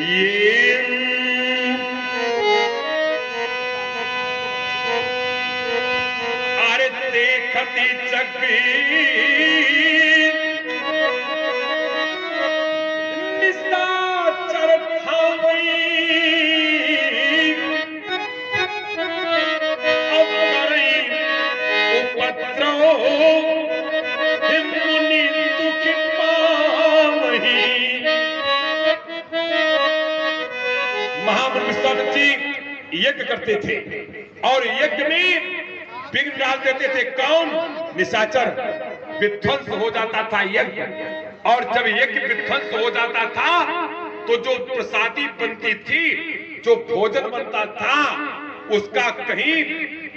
ये अरे देखती जगी निशाचर थावई, अब करई उपद्रव यज्ञ करते थे और यज्ञ में विघ्न डाल देते थे। कौन? निशाचर। विध्वंस हो जाता था यज्ञ, और जब यज्ञ विध्वंस हो जाता था तो जो प्रसादी बनती थी, जो भोजन बनता था, उसका कहीं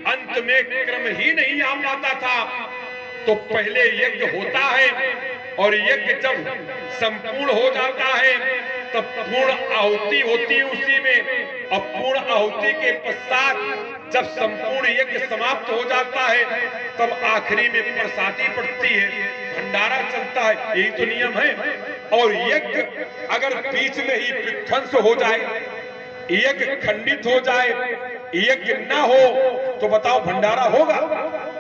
अंत में क्रम ही नहीं आ पाता था। तो पहले यज्ञ होता है और यज्ञ जब संपूर्ण हो जाता है तब पूर्ण आहुति होती है उसी में, और पूर्ण आहुति के पश्चात जब संपूर्ण यज्ञ समाप्त हो जाता है तब आखिरी में प्रसादी पड़ती है, भंडारा चलता है। यही तो नियम है। और यज्ञ अगर बीच में ही विध्वंस हो जाए, यज्ञ खंडित हो जाए, यज्ञ ना हो तो बताओ भंडारा होगा?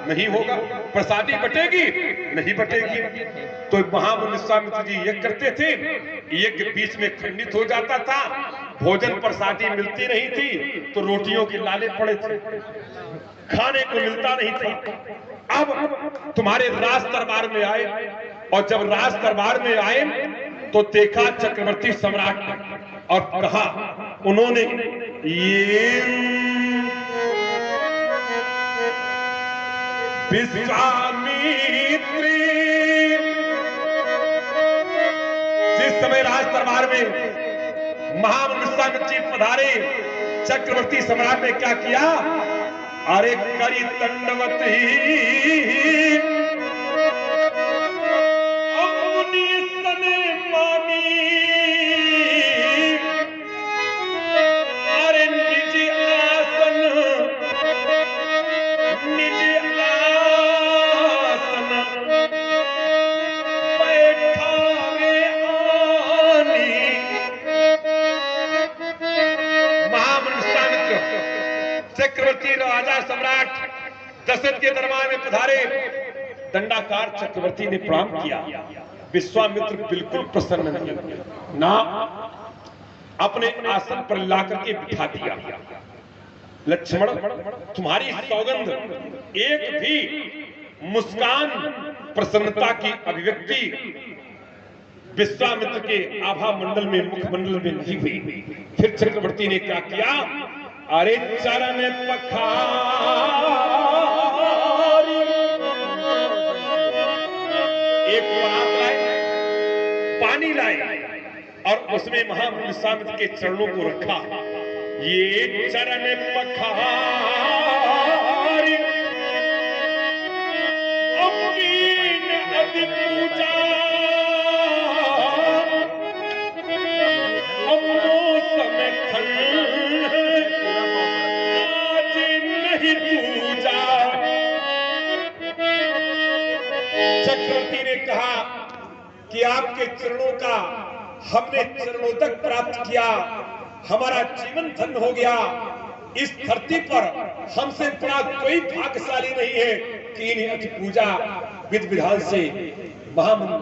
नहीं होगा। प्रसादी बटेगी? नहीं बटेगी। तो महामुनि विश्वामित्र जी यज्ञ करते थे, यज्ञ बीच में खंडित हो जाता था, भोजन प्रसादी मिलती नहीं थी, तो रोटियों के लाले पड़े थे, खाने को मिलता नहीं था। अब तुम्हारे राज दरबार में आए, और जब राज दरबार में आए तो देखा चक्रवर्ती सम्राट ने, और कहा उन्होंने, ये विश्वामित्र जिस समय राज दरबार में महामुनि विश्वामित्र जी पधारे, चक्रवर्ती सम्राट ने क्या किया? अरे करी दंडवत ही मुनि सने मानी, अरे निज आसन बैठा रे आनी। महामुनि विश्वामित्र चक्रवर्ती राजा सम्राट दशरथ के दरबार में पधारे, दंडाकार चक्रवर्ती ने प्रणाम किया। विश्वामित्र बिल्कुल प्रसन्न नहीं, ना अपने आसन पर लाकर के बिठा दिया। लक्ष्मण, तुम्हारी सौगंध, एक भी मुस्कान, प्रसन्नता की अभिव्यक्ति विश्वामित्र के आभा मंडल में, मुखमंडल में नहीं हुई। फिर चक्रवर्ती ने क्या किया? अरे चरण पखारी, एक बात लाए, पानी लाए और उसमें महामुनि विश्वामित्र के चरणों को रखा। ये चरण पखारी अकीन अति पूजा समय आज नहीं पूजा। चक्रवर्ती ने कहा कि आपके चरणों का हमने चरणों तक प्राप्त किया, हमारा जीवन धन्य हो गया। इस धरती पर हमसे बड़ा कोई भाग्यशाली नहीं है कि इन्हें अति पूजा विधि विधान से महामुनि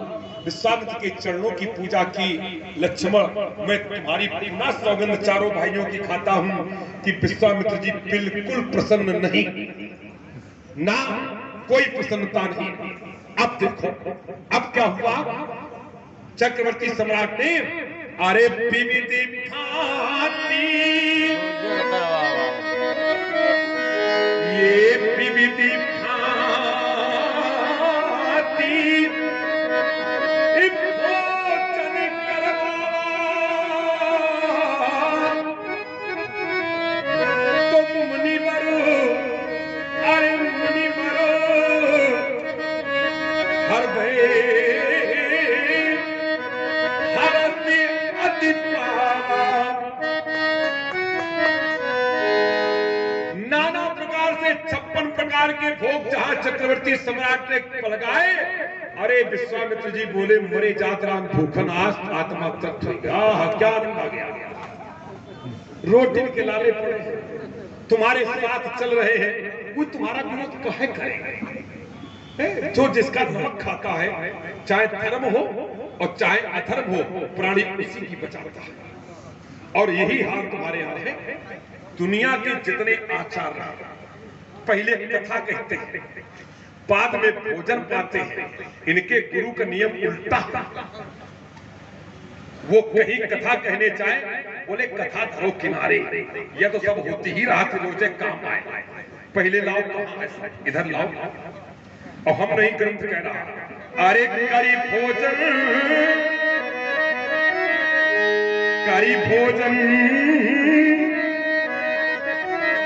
विश्वामित्र के चरणों की पूजा की। लक्ष्मण, मैं तुम्हारी पूर्ण सौगंध चारों भाइयों की खाता हूं कि विश्वामित्र जी बिल्कुल प्रसन्न नहीं, ना कोई प्रसन्नता नहीं। अब देखो अब क्या हुआ। चक्रवर्ती सम्राट ने अरे विविधि भांति ये विविधि भांति भोजन करवा तो मुनिवरो अरे मुनिवरो हर भय नाना प्रकार से 56 प्रकार के भोग जहां चक्रवर्ती सम्राट ने लगाए। अरे विश्वामित्र जी बोले मरे जात राम भूखन आस आत्मा तृप्त हो गया। क्या आनंद आ गया। रोटी के लाले पड़े तुम्हारे साथ चल रहे हैं, कोई तुम्हारा विरोध काहे करेगा। जो जिसका नमक खाता है, चाहे धर्म हो और चाहे अधर्म हो, प्राणी उसी की बचाता है। और यही हाल तुम्हारे यहाँ है। दुनिया के जितने आचार पहले कथा कहते हैं, बाद में भोजन पाते हैं, इनके गुरु का नियम उल्टा। वो कहीं कथा कहने जाए, बोले कथा धरो किनारे, यह तो सब होती ही रहा थी, रोजे काम आए। पहले लाओ, इधर लाओ। और हम नहीं ग्रंथ कह रहा। अरे करी भोजन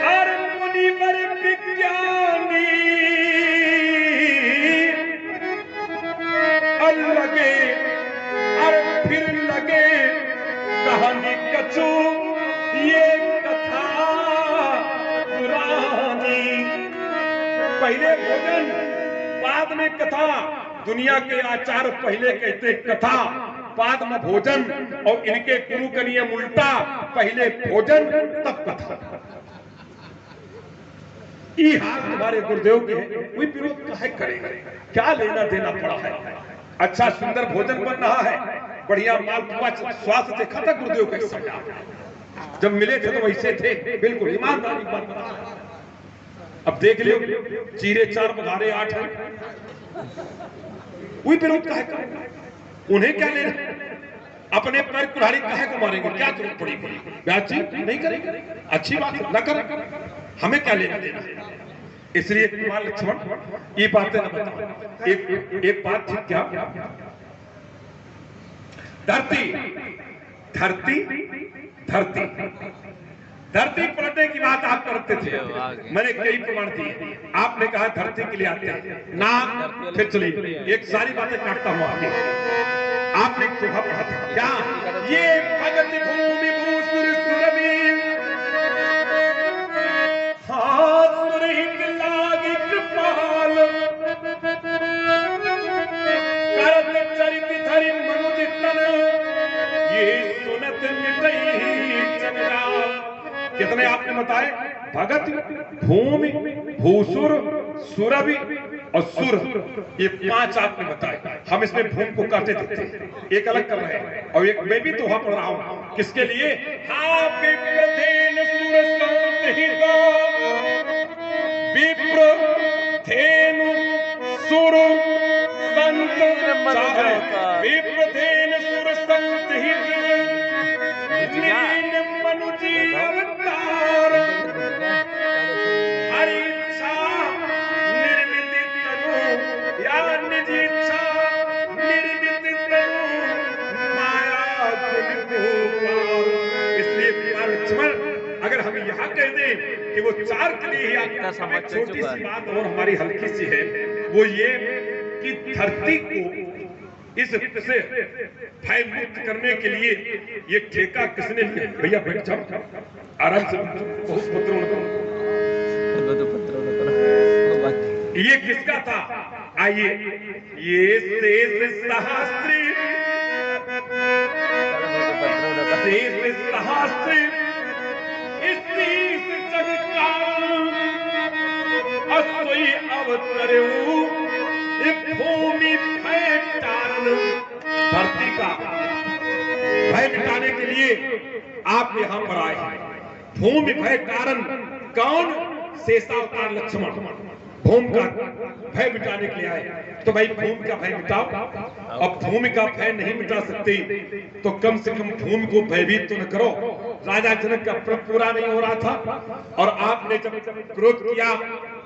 अरे मुनिवर विज्ञानी लगे अरे फिर लगे कहानी कचू ये कथा पुरानी। पहले भोजन बाद में कथा। दुनिया के आचार पहले कहते कथा बाद में भोजन, और इनके गुरु का नियम उल्टा, पहले भोजन तब कथा। ये हाल तुम्हारे गुरुदेव के है, कोई विरोध काहे करेगा। क्या लेना देना पड़ा है। अच्छा सुंदर भोजन बन रहा है, बढ़िया मालपुआ स्वास्थ्य देखा था गुरुदेव के समय। जब मिले थे तो वैसे थे, बिल्कुल ईमानदारी बात। अब देख लियो चीरे 4 बघारे 8 है, कोई विरोध काहे करेगा। उन्हें क्या लेना, अपने पैर कुल्हाड़ी काहे को मारेंगे, क्या जरूरत पड़ी। बातचीत नहीं करेंगे, अच्छी बात न करें, हमें क्या लेना देना। इसलिए कुमार लक्ष्मण ये बातें न बताओ। एक बात थी क्या, धरती धरती धरती धरती पलटने की बात आप करते थे, मैंने कई प्रमाण दिए। आपने कहा धरती के लिए आते हैं ना, फिर चलिए एक सारी बातें काटता हूं आपकी। आपने चोखा पढ़ा था क्या, ये भगत भूमि भूसुर सुरभि सुरहित लागी कृपाल करत चरित धरि मनुज तन ये सुनत मिटई जंजाल। कितने आपने बताए, भगत भूमि भूसुर सुरभि और सुर, ये 5 आपने बताए। हम इसमें भूमि को काटे देते हैं, एक अलग कर रहे हैं, और एक मैं भी दोहा पढ़ रहा हूं। किसके लिए, विप्रथेन सुर संहिता विप्रथेनु सुर संहिता विप्रथेन सुर संहिता मनुजी अवतार हरि इच्छा निर्मित तनु या निज इच्छा निर्मित तनु माया विचार के लिए ही इतना समझ एक छोटी चुका सी है। बात और हमारी हल्की सी है, वो ये कि धरती को इस से भय मुक्त करने के लिए ये ठेका किसने लिया? भैया बैठ जाओ, आराम से बहुत पत्रों ये किसका था? आइए, ये शेष सहस्त्री भूमि भय कारण, धरती का भय मिटाने के लिए आप यहाँ पर आए हैं। भूमि भय कारण कौन? शेषावतार लक्ष्मण भूमि का भय मिटाने के लिए आए। तो भाई भूमि का भय मिटाओ। अब भूमि का भय नहीं मिटा सकते तो कम से कम भूमि को भयभीत तो न करो। राजा जनक का व्रत पूरा नहीं हो रहा था और आपने जब क्रोध किया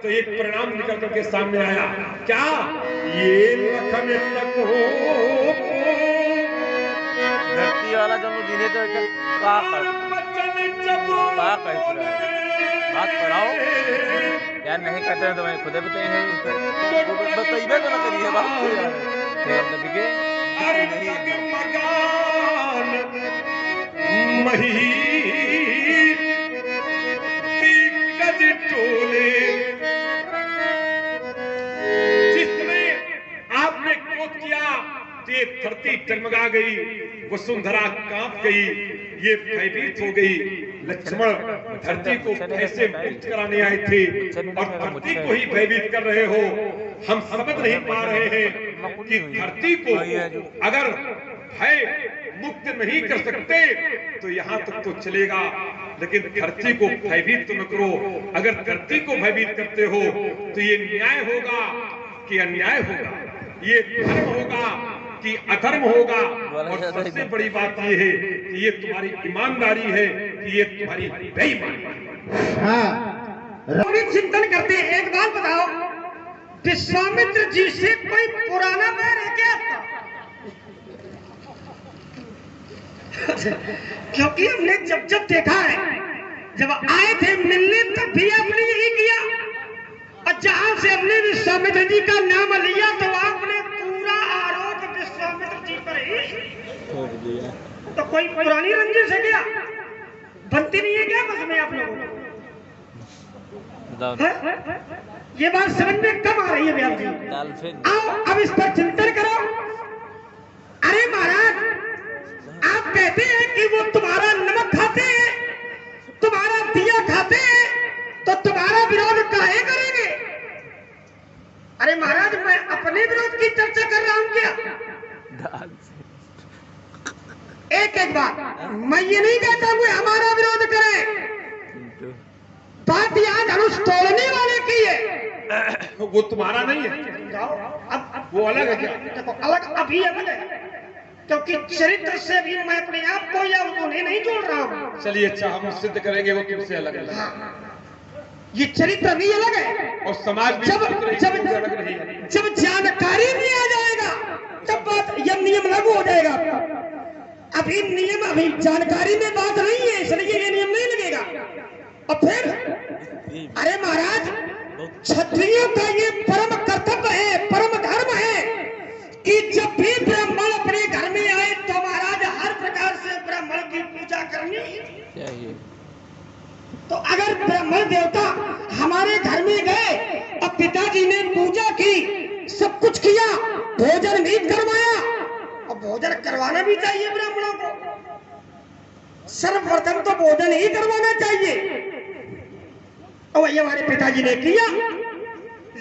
तो एक परिणाम निकल करके सामने आया। क्या? ये लखन तक हो धरती वाला जब दिने तो का बात कराओ यार, नहीं करते हैं तो मैं खुदे बताएंगे, बताइए तो ना करिए बात अरे मही गज टोले, जिसमें आपने क्रोध किया तो ये धरती टगमगा गई, वसुंधरा कांप गई, ये भयभीत हो गई। लक्ष्मण धरती को कैसे मुक्त कराने आए थे और धरती को ही भयभीत कर रहे हो। हम समझ नहीं पा रहे हैं कि धरती को अगर भय मुक्त नहीं कर सकते तो यहाँ तक तो चलेगा, लेकिन धरती को भयभीत तो न करो। अगर धरती को भयभीत करते हो तो ये न्याय होगा कि अन्याय होगा, ये धर्म होगा कि अधर्म होगा। और सबसे बड़ी बात ये है कि ये तुम्हारी ईमानदारी है कि ये तुम्हारी बेईमानी है। हाँ, चिंतन करते हैं। एक बात बताओ, विश्वामित्र जी से कोई पुराना बैर है क्या आपका? क्योंकि हमने जब जब देखा है, जब आए थे मिलने तब भी आपने यही किया, और जहां से हमने विश्वामित्र जी का नाम लिया तो आपने पूरा आरोप विश्वामित्र जी पर ही। तो कोई पुरानी रंजिश है क्या? बनती नहीं है क्या बस में आप लोगों को? ये बात समझ में कम आ रही है व्यास जी। आओ अब इस पर चिंतन करो। अरे महाराज, आप कहते हैं कि वो तुम्हारा नमक खाते हैं, तुम्हारा दिया खाते हैं, तो तुम्हारा विरोध काहे करेंगे? अरे महाराज, मैं अपने विरोध की चर्चा कर रहा हूं क्या? एक एक बात, मैं ये नहीं कहता हूं हमारा विरोध करें, बात यहाँ धनुष तोड़ने वाले की है। वो तुम्हारा नहीं है, अब वो अलग है क्या? देखो, अलग अभी अलग है, क्योंकि चरित्र से भी मैं अपने आप को या उन्हें नहीं जोड़ रहा हूँ। चलिए अच्छा, हम सिद्ध करेंगे वो तुमसे अलग है। ये चरित्र भी अलग है और समाज भी जब अलग नहीं है। जब जानकारी भी आ जाएगा तब बात यह नियम लागू हो जाएगा। अभी नियम, अभी जानकारी में बात नहीं है, इसलिए ये नियम नहीं लगेगा। और फिर अरे महाराज, क्षत्रियों का ये परम कर्तव्य है, परम धर्म है कि जब भी ब्राह्मण अपने घर में आए तो महाराज हर प्रकार से ब्राह्मण की पूजा करनी चाहिए। तो अगर ब्राह्मण देवता हमारे घर में गए और पिताजी ने पूजा की, सब कुछ किया, भोजन भी करवाया, और भोजन करवाना भी चाहिए ब्राह्मणों को। सर्वप्रथम तो भोजन ही करवाना चाहिए, और वही हमारे पिताजी ने किया।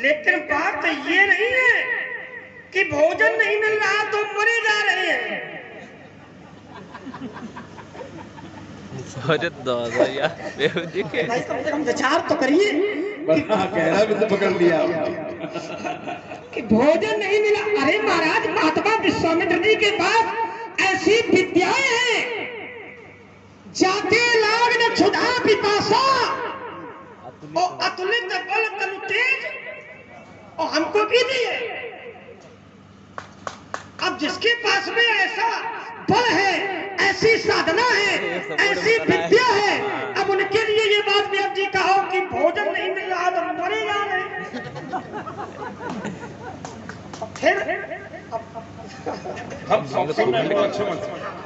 लेकिन बात ये नहीं है कि भोजन नहीं मिल रहा तो मरे जा रहे हैं। भाई कम से कम विचार तो करिए तो पकड़ लिया कि भोजन नहीं मिला। अरे महाराज, महात्मा विश्वामित्र जी के पास ऐसी विद्याएं हैं, जाते लाग न क्षुधा पिपासा और अतुलित बल तनु तेज, और हमको भी दिए। अब जिसके पास में ऐसा बल है, ऐसी साधना है, ऐसी विद्या है, अब उनके लिए कहेंगे ये बात व्यास जी कहो कि भोजन नहीं मिल रहा तो मरे जा रहे। फिर हम सब सुन रहे हैं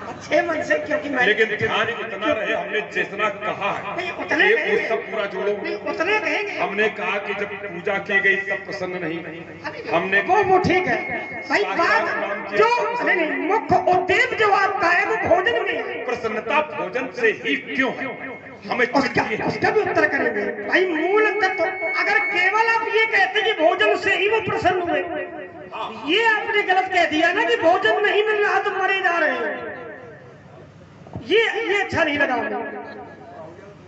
अच्छे मन से, क्योंकि मैं लेकिन ध्यान इतना रहे, हमने जितना कहा है नहीं, उतने ये कहेंगे। वो सब पूरा जोड़ो। उतने कहेंगे। हमने कहा कि जब पूजा की गई तब प्रसन्न नहीं, हमने वो ठीक है भाई, बात जो नहीं मुख्य उद्देश्य जो आपका है वो भोजन में है। प्रसन्नता भोजन से ही क्यों है, हमें उसका भी उत्तर करेंगे भाई। मूल तत्व अगर केवल आप ये कहते कि भोजन से ही वो प्रसन्न हुए, ये आपने गलत कह दिया ना कि भोजन नहीं मिल रहा तो मरे जा रहे हैं। ये अच्छा नहीं लगा।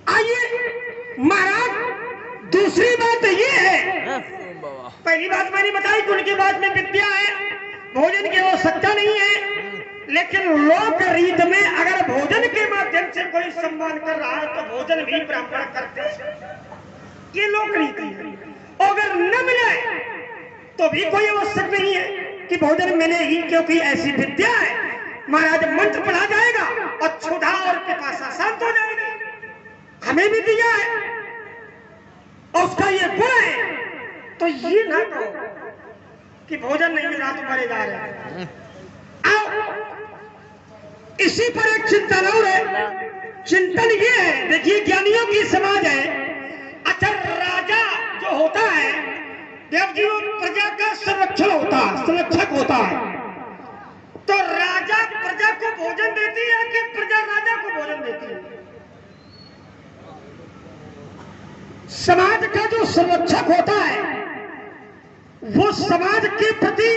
आइए महाराज, दूसरी बात ये है, पहली बात मैंने बताई कि उनके बाद में विद्या है, भोजन की आवश्यकता नहीं है। लेकिन लोक रीत में अगर भोजन के माध्यम से कोई सम्मान कर रहा है तो भोजन भी ब्राह्मण करते हैं, ये लोक रीति है। अगर न मिले तो भी कोई आवश्यक नहीं है कि भोजन मिले ही, क्योंकि ऐसी विद्या है महाराज, मंत्र पढ़ा जाएगा और क्षुधा और पिपासा शांत हो जाएगी। हमें भी दिया है और उसका ये गुण है, तो ये ना कहो कि भोजन नहीं मिला तो मरे जा रहे हैं। आओ, इसी पर एक चिंतन और है। चिंतन ये है, देखिए ज्ञानियों की समाज है। अच्छा, राजा जो होता है देव जी, वो प्रजा का संरक्षण होता है, संरक्षक होता है। तो राजा प्रजा को भोजन देती है कि प्रजा राजा को भोजन देती है? समाज का जो संरक्षक होता है वो समाज के प्रति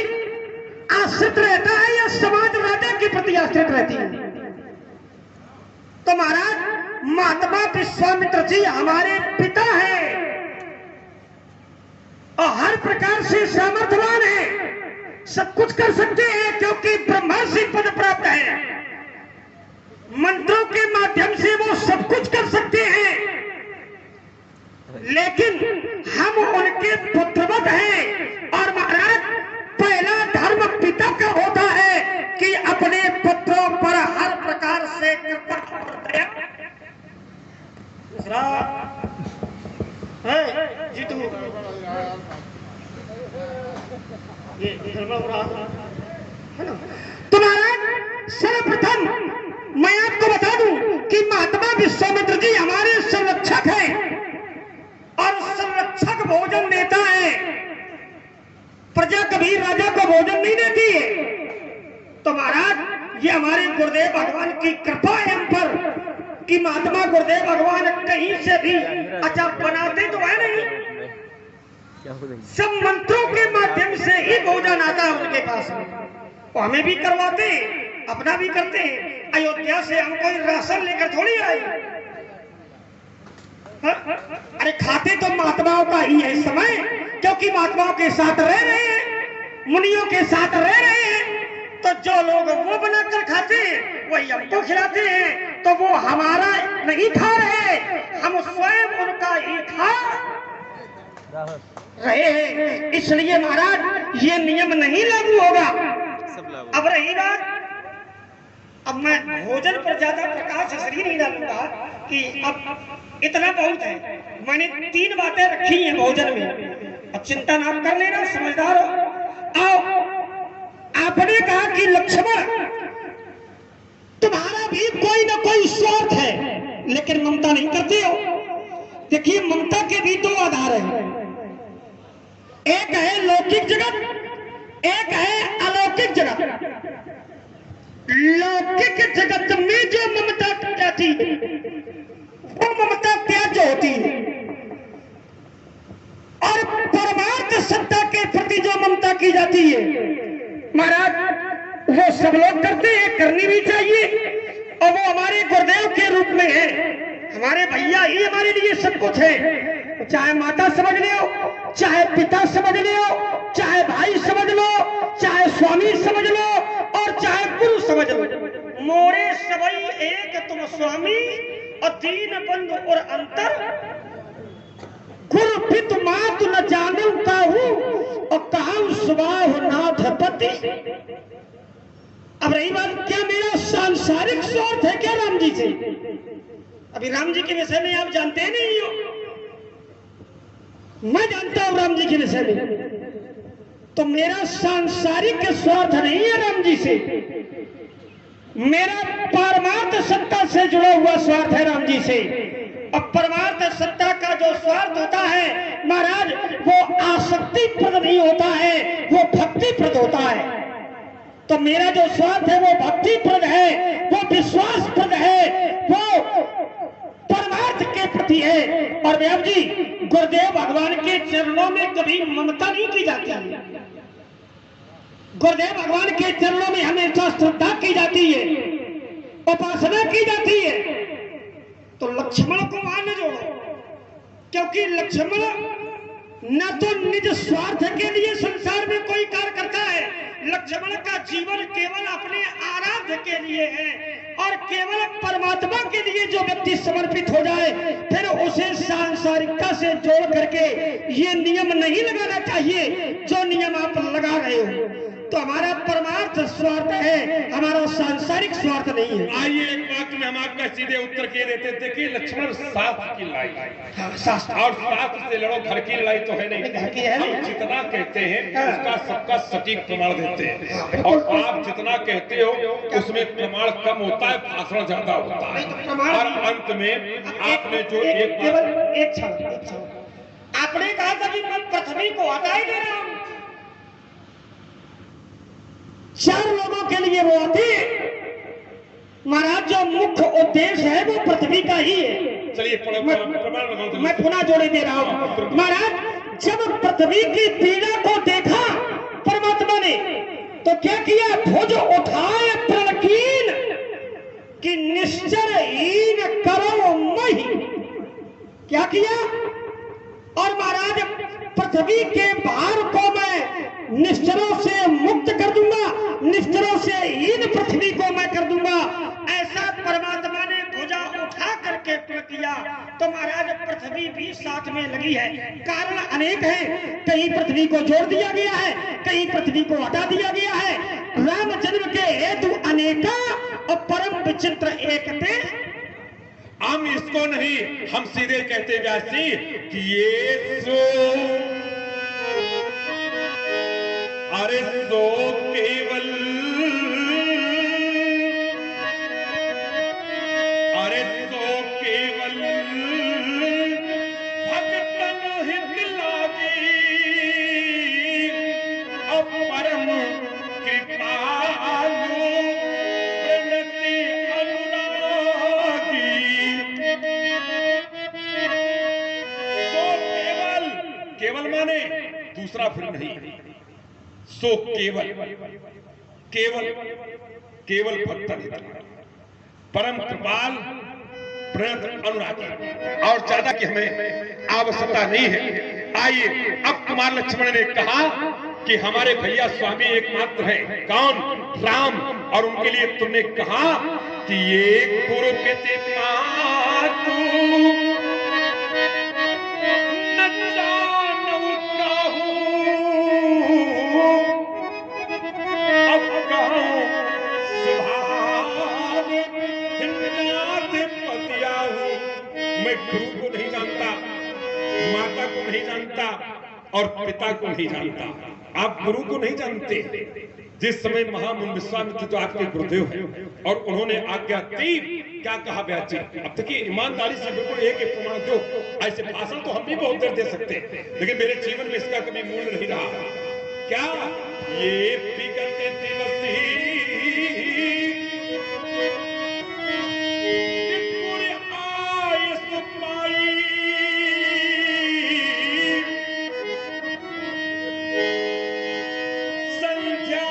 आश्रित रहता है या समाज राजा के प्रति आश्रित रहती है? तो महाराज, महात्मा विश्वामित्र जी हमारे पिता हैं और हर प्रकार से सामर्थ्यवान है, सब कुछ कर सकते हैं, क्योंकि ब्रह्मर्षि पद प्राप्त है। मंत्रों के माध्यम से वो सब कुछ कर सकते हैं, लेकिन हम उनके पुत्रवत हैं। और महाराज, पहला धर्म पिता का होता है कि अपने पुत्रों पर हर प्रकार से कृपा जीतू तो महाराज, सर्वप्रथम मैं आपको बता दूं कि महात्मा विश्वामित्र जी हमारे संरक्षक हैं और संरक्षक भोजन देता है। प्रजा कभी राजा को भोजन नहीं देती है। तो महाराज, ये हमारे गुरुदेव भगवान की कृपा है हम पर कि महात्मा गुरुदेव भगवान कहीं से भी अच्छा बनाते तो है नहीं, सब मंत्रों के माध्यम से ही भोजन आता है उनके पास में। वो हमें भी करवाते हैं, अपना भी करते हैं। अयोध्या से हम कोई राशन लेकर थोड़ी आए, अरे खाते तो महात्माओं का ही है समय, क्योंकि महात्माओं के साथ रह रहे हैं, मुनियों के साथ रह रहे हैं। तो जो लोग वो बनाकर खाते हैं वही हमको खिलाते हैं, तो वो हमारा नहीं खा रहे, हम स्वयं उनका ही खा रहे हैं। इसलिए महाराज, ये नियम नहीं लागू होगा। अब रही बात, अब मैं भोजन पर ज्यादा प्रकाश इसलिए नहीं डालूंगा कि अब इतना बहुत है। मैंने 3 बातें रखी हैं भोजन में, अब चिंता ना कर लेना, समझदार हो। आओ, आपने कहा कि लक्ष्मण तुम्हारा भी कोई ना कोई स्वार्थ है, लेकिन ममता नहीं करते हो। देखिए, ममता के भी 2 आधार हैं, एक है लौकिक जगत, एक है अलौकिक जगत। लौकिक जगत में जो ममता की जाती है वो ममता त्याज्य होती है, और परमार्थ सत्ता के प्रति जो ममता की जाती है महाराज, वो सब लोग करते हैं, करनी भी चाहिए। और वो हमारे गुरुदेव के रूप में है, हमारे भैया ही हमारे लिए सब कुछ है। चाहे माता समझ लो, चाहे पिता समझ लो, चाहे भाई समझ लो, चाहे स्वामी समझ लो, और चाहे गुरु समझ लो। मोरे सबई एक तुम स्वामी और 3 बंधु और अंतर, गुरु पित मातु न जानू काहू और कहां सुबाह नाथ पति। अब रही बात, क्या मेरा सांसारिक स्वार्थ है क्या राम जी से? अभी राम जी के विषय में आप जानते नहीं हो, मैं जानता हूं राम जी के विषय में। तो मेरा सांसारिक स्वार्थ नहीं है राम जी से, मेरा परमार्थ सत्ता से जुड़ा हुआ स्वार्थ है राम जी से। अब परमार्थ सत्ता का जो स्वार्थ होता है महाराज, वो आसक्ति प्रद नहीं होता है, वो भक्ति प्रद होता है। तो मेरा जो स्वार्थ है वो भक्ति प्रद है, वो विश्वास प्रद है, वो परमार्थ के प्रति है। और व्यास जी, गुरुदेव भगवान के चरणों में कभी ममता नहीं की जाती है, गुरुदेव भगवान के चरणों में हमेशा श्रद्धा की जाती है, उपासना की जाती है। तो लक्ष्मण को वहां न जोड़ो, क्योंकि लक्ष्मण न तो निज स्वार्थ के लिए संसार में कोई कार्य करता है, लक्ष्मण का जीवन केवल अपने आराध्य के लिए है। और केवल परमात्मा के लिए जो व्यक्ति समर्पित हो जाए, फिर उसे सांसारिकता से जोड़ करके ये नियम नहीं लगाना चाहिए जो नियम आप लगा रहे हो। तो हमारा परमार्थ स्वार्थ है, हमारा सांसारिक स्वार्थ नहीं है। आइए एक बात में हम आपका सीधे उत्तर के देते थे कि लक्ष्मण शास्त्र की लड़ाई, हाँ, शास्त्र और शास्त्र से लड़ो, घर की लड़ाई तो है नहीं। घर की है नहीं। हम जितना कहते हैं उसका सबका सटीक प्रमाण देते हैं, और आप जितना कहते हो उसमें प्रमाण कम होता है, भाषण ज्यादा होता है। और अंत में आपने जो एक क्षण आपने कहा था कि मैं पृथ्वी को हटा ही दे रहा हूं, 4 लोगों के लिए वो आती है महाराज, जो मुख्य उद्देश्य है वो पृथ्वी का ही है। चलिए मैं पुनः जोड़े दे रहा हूं महाराज। जब पृथ्वी की पीड़ा को देखा परमात्मा ने, तो क्या किया? भुज उठाए प्रणकीन कि निश्चर हीन करो मही। क्या किया? और महाराज पृथ्वी के भार को मैं निश्चरों से मुक्त कर दूंगा, निश्चरों से हीन पृथ्वी को मैं कर दूंगा। ऐसा परमात्मा ने भुजा उठा करके किया। तो महाराज पृथ्वी भी साथ में लगी है। कारण अनेक हैं, कहीं पृथ्वी को जोड़ दिया गया है, कहीं पृथ्वी को हटा दिया गया है। राम जन्म के हेतु अनेका और परम विचित्र एक थे। हम इसको नहीं, हम सीधे कहते व्यास जी कि ये सो अरे सो केवल, अरे सो केवल भक्तन हित लागी, अपरम कृपालु प्रवृत्ति अनुरागी। सो केवल, केवल माने दूसरा फिर नहीं, सो केवल, केवल केवल भक्त, परम कृपाल प्रणत अनुरागी, और ज्यादा की हमें आवश्यकता नहीं है। आइए अब कुमार लक्ष्मण ने कहा कि हमारे भैया स्वामी एकमात्र है, कौन? राम। और उनके लिए तुमने कहा कि ये कुरुपिति मातु न जानऊ काहू, अब कहूं स्वभाव हिंदनाथ पतियाहू। मैं गुरु को नहीं जानता, माता को नहीं जानता और पिता को नहीं जानता। आप गुरु को नहीं जानते। जिस समय महामुनि विश्वामित्र तो आपके गुरुदेव हैं, और उन्होंने आज्ञा दी, क्या कहा व्यास जी? अब तक ईमानदारी से बिल्कुल एक एक प्रमाण दो। ऐसे भाषण तो हम भी बहुत देर दे सकते हैं, लेकिन मेरे जीवन में इसका कभी मूल्य नहीं रहा। क्या ये बिगड़ते दिवस ही आय सुपाई, संध्या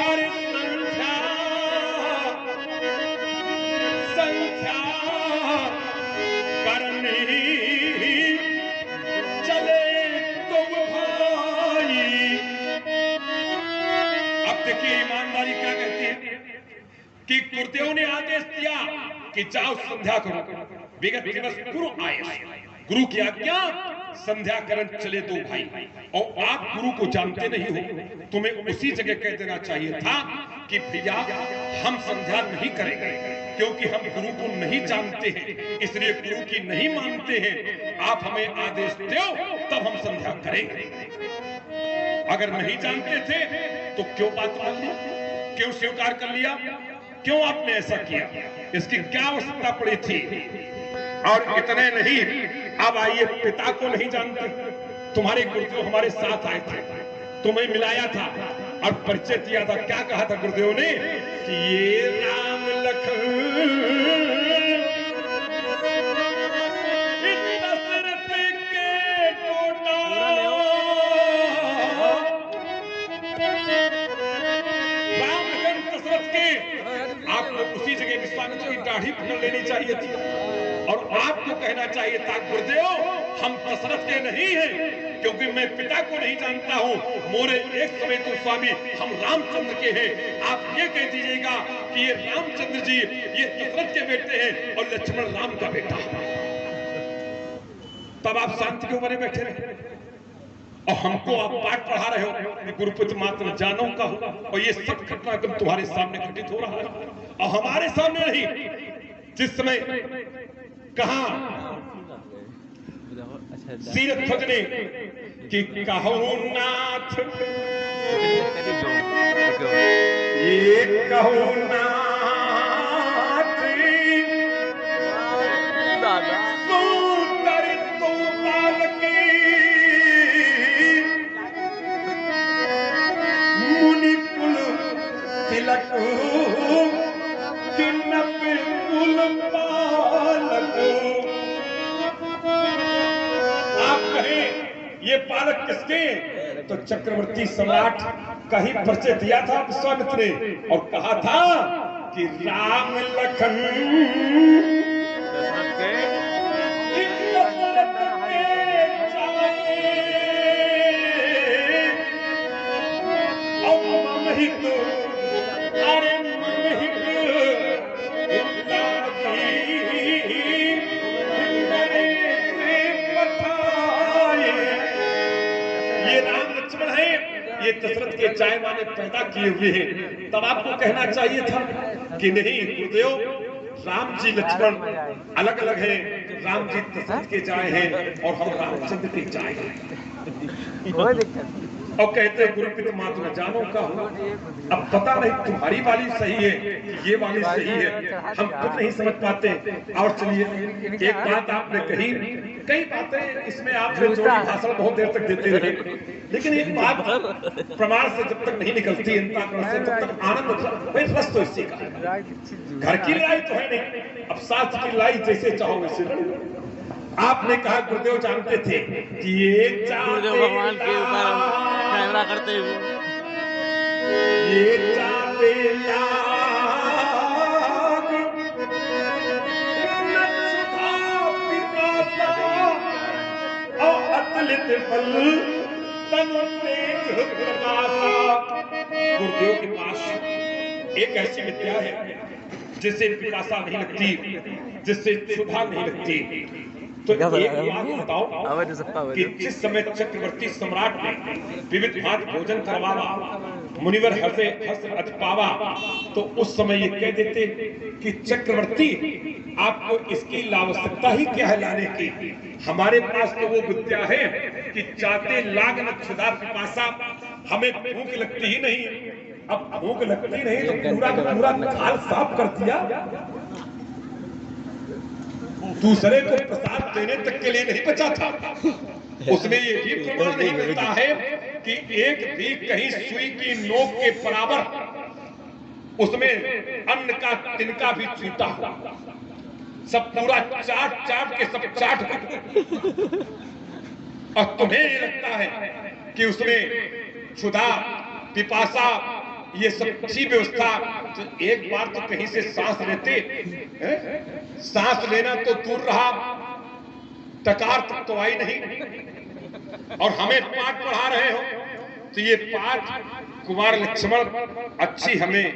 अरे संध्या, संध्या करनी चले तुम भाई। अब देखिए ईमानदारी क्या कहती है कि गुरुदेव ने आदेश दिया कि जाओ संध्या करो, विगत दिवस गुरु आए, गुरु की आज्ञा, संध्या करण चले दो भाई। और आप गुरु को जानते नहीं हो, तुम्हें उसी जगह कह देना चाहिए था कि भैया हम संध्या नहीं करेंगे, क्योंकि हम गुरु को नहीं जानते हैं, इसलिए गुरु की नहीं मानते हैं। आप हमें आदेश दो तब हम संध्या करेंगे। अगर नहीं जानते थे तो क्यों बात मान ली, क्यों स्वीकार कर लिया, क्यों आपने ऐसा किया, इसकी क्या आवश्यकता पड़ी थी? और इतने नहीं, अब आइए, पिता को नहीं जानते, तुम्हारे गुरुदेव हमारे साथ आए थे, तुम्हें मिलाया था और परिचय दिया था। क्या कहा था गुरुदेव ने कि ये राम लखन दशरथ के टोटा, राम लखन दशरथ के। आपको उसी जगह विश्वामित्र की दाढ़ी पकड़ लेनी चाहिए थी और आपको कहना चाहिए था गुरुदेव हम दशरथ के नहीं हैं, क्योंकि मैं पिता को नहीं जानता हूं। मोरे एक समय तो स्वामी हम रामचंद्र के हैं। आप ये कह दीजिएगा कि ये रामचंद्र जी ये दशरथ के बेटे हैं और लक्ष्मण राम का बेटा है। तब आप शांति के ऊपर बैठे रहे और हमको आप पाठ पढ़ा रहे हो कि गुरुपुत्र मात्र जानों का हो, और ये सब घटनाक्रम तुम्हारे सामने घटित हो रहा है और हमारे सामने नहीं। जिस समय कहा सीरत खोजने कि कहो नाथ, ये कहो नाथ सुंदर तो बालकी मुनि कुल तिलक किन्नप कुल बालक। आप कहें ये बालक किसके? तो चक्रवर्ती सम्राट का ही परिचय दिया था विश्वामित्र ने और कहा था कि राम लखन ये दशरथ के चाय माने पैदा किए हुए हैं। तब आपको कहना चाहिए था कि नहीं गुरुदेव, राम जी लक्ष्मण अलग अलग हैं, राम जी दशरथ के जाए हैं और हम रामचंद्र के जाए हैं। और कहते हैं गुरुपिता मात्र जानो का हो। अब पता नहीं तुम्हारी वाली सही है ये वाली सही है, हम खुद नहीं समझ पाते। और चलिए एक बात आपने कही, कई बातें इसमें आपने जो भाषण बहुत देर तक देते रहे, लेकिन एक बात प्रमाण से जब तक नहीं निकलती से तब तक आनंद रस तो इसी का। घर की लड़ाई तो है नहीं, अब शास्त्र की लड़ाई जैसे चाहो वैसे। आपने कहा गुरुदेव जानते थे कि ये भगवान के ऊपर कैमरा करते हुए ये चाहते अतलित बल गुरुदेव के पास एक ऐसी विद्या है जिससे पिपासा नहीं लगती, जिससे क्षुधा नहीं लगती। तो एक बात बताओ कि जिस समय चक्रवर्ती सम्राट ने विविध भात भोजन करवावा, मुनिवर हर्ष अति पावा, तो उस समय ये कह देते कि चक्रवर्ती आपको इसकी आवश्यकता ही क्या है लाने की, हमारे पास तो वो विद्या है कि चाहते लाग न क्षुधा पिपासा, हमें भूख लगती ही नहीं। अब भूख लगती नहीं तो पूरा का पूरा थाल साफ कर दिया, दूसरे को प्रसाद देने तक के लिए नहीं बचा था। उसमें ये भी प्रमाण नहीं मिलता है कि एक भी कहीं सुई की नोक के बराबर उसमें अन्न का तिनका भी छूटा हुआ, सब पूरा चाट चाट के सब चाट। और तुम्हें लगता है कि उसमें क्षुधा पिपासा ये सब अच्छी व्यवस्था, तो एक बार तो कहीं से सांस लेते, सांस लेना तो दूर रहा, टकार तक तो आई नहीं। और हमें पाठ पढ़ा रहे हो तो ये पाठ कुमार लक्ष्मण अच्छी हमें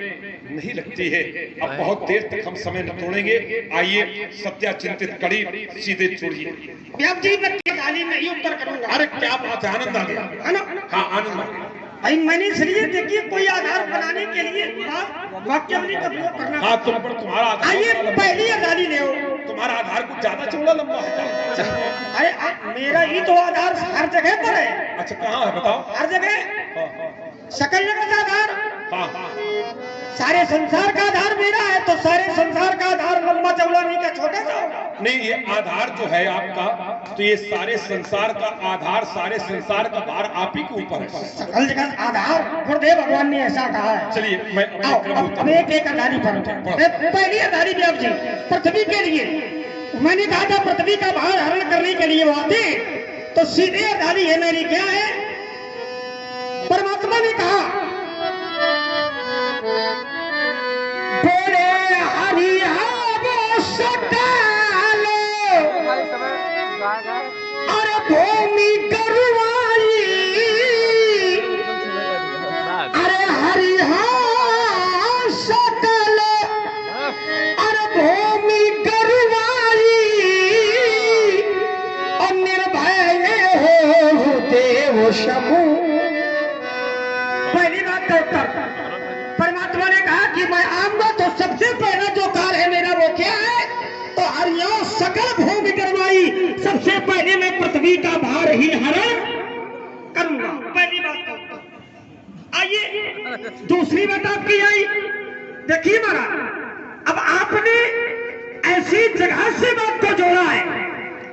नहीं लगती है। अब बहुत देर तक हम समय न तोड़ेंगे, आइए सत्या चिंतित कड़ी सीधे छोड़िए। गाली नहीं उत्तर करूंगा। अरे क्या बात है, आनंद आ गया है ना? हाँ आनंद आ गया। भाई मैंने इसलिए देखिए कोई आधार बनाने के लिए वाक्यावली का प्रयोग करना। हाँ तुम पर तुम्हारा आधार आइए पहली आजादी ले। तुम्हारा आधार कुछ ज्यादा चौड़ा लंबा है। अरे मेरा ही तो आधार हर जगह पर है। अच्छा कहाँ है बताओ? हर जगह, सकल जगत का आधार, हाँ हाँ सारे संसार का आधार मेरा है। तो सारे संसार का आधार लंबा चौड़ा नहीं क्या छोटा सा? नहीं, ये आधार जो है आपका, तो ये सारे संसार का आधार, सारे संसार का भार आप ही के ऊपर है। सकल जगत आधार गुरुदेव भगवान ने ऐसा कहा है। चलिए मैं अब एक एक आधारी पर पहली आधारी व्यास जी पृथ्वी के लिए मैंने कहा था पृथ्वी का भार हरण करने के लिए वो आते, तो सीधे आधारी है मेरी क्या है? परमात्मा ने कहा बोले हरि वो सकाल अरे भूमि गरुवाई अरे हरि सकल अरे भूमि गरुवाई और निर्भय हो देव समूह। पहली बात का उत्तर परमात्मा ने कहा कि मैं आऊंगा तो सबसे पहला जो कार्य है मेरा वो क्या है? तो हरियो सकल भूमि करवाई, सबसे पहले मैं पृथ्वी का भार ही हरण करूंगा। पहली बात का उत्तर। आइए दूसरी बात आपकी आई। देखिए महाराज, अब आपने ऐसी जगह से बात को जोड़ा है।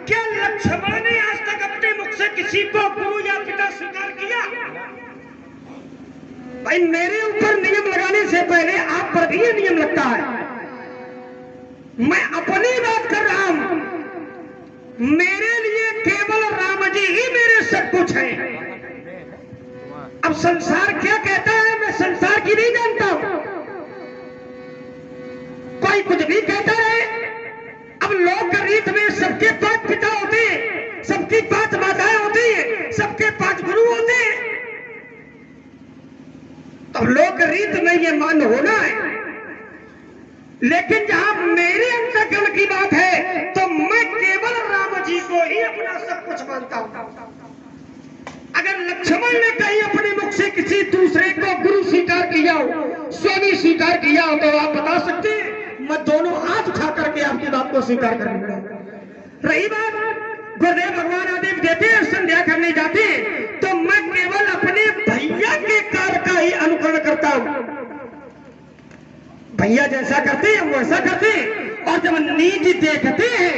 क्या लक्ष्मण ने आज तक अपने मुख से किसी को गुरु या पिता स्वीकार किया? भाई मेरे ऊपर नियम लगाने से पहले आप पर भी ये नियम लगता है। मैं अपनी बात कर रहा हूं, मेरे लिए केवल राम जी ही मेरे सब कुछ हैं। अब संसार क्या कहता है मैं संसार की नहीं जानता हूं, कोई कुछ भी कहता है। अब लोक रीत में सबके 5 पिता होते हैं, सबकी 5 माताएं होती हैं, सबके 5 गुरु होते हैं। तो लोक रीत में ये मान होना है, लेकिन जहां मेरे अंतःकरण की बात है तो मैं केवल राम जी को ही अपना सब कुछ मानता हूं। अगर लक्ष्मण ने कहीं अपने मुख से किसी दूसरे को गुरु स्वीकार किया हो, स्वामी स्वीकार किया हो, तो आप बता सकते हैं मैं दोनों हाथ उठा करके आपकी बात को स्वीकार कर लूंगा। रही बात गुरुदेव भगवान आदेश देते हैं संध्या करने जाते हैं, तो मैं केवल अपने भैया के कार्य का ही अनुकरण करता हूं। भैया जैसा करते हैं वैसा करते हैं। और जब नीति देखते हैं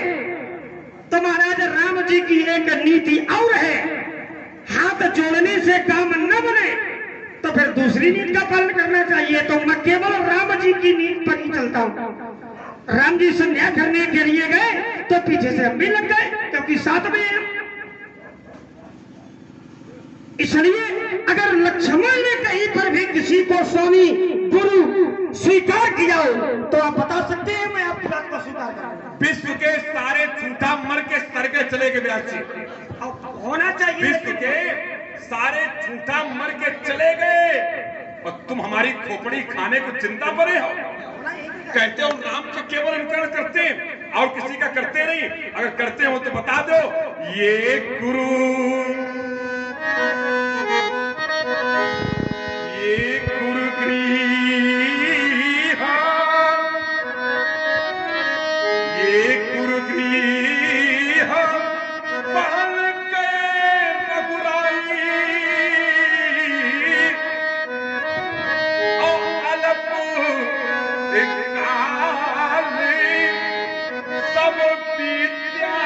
तो महाराज राम जी की एक नीति और है, हाथ जोड़ने से काम न बने तो फिर दूसरी नीति का पालन करना चाहिए। तो मैं केवल राम जी की नीति पर ही चलता हूं। राम जी संध्या करने के लिए गए तो पीछे से हम भी लग गए, क्योंकि साथ में हैं। इसलिए अगर लक्ष्मण ने कहीं पर भी किसी को स्वामी गुरु स्वीकार किया हो तो आप बता सकते हैं मैं आपकी बात को स्वीकार करूंगा। विश्व के सारे झूठा मर के सर के चले गए व्यास जी, होना चाहिए। विश्व के सारे झूठा मर के चले गए और तुम हमारी खोपड़ी खाने को चिंता पड़े हो। कहते हो राम का केवल अनुकरण करते हैं और किसी का करते नहीं। अगर करते हो तो बता दो, ये गुरु गृह, ये गुरु गृह बन के रघुराई और अलप सब विद्या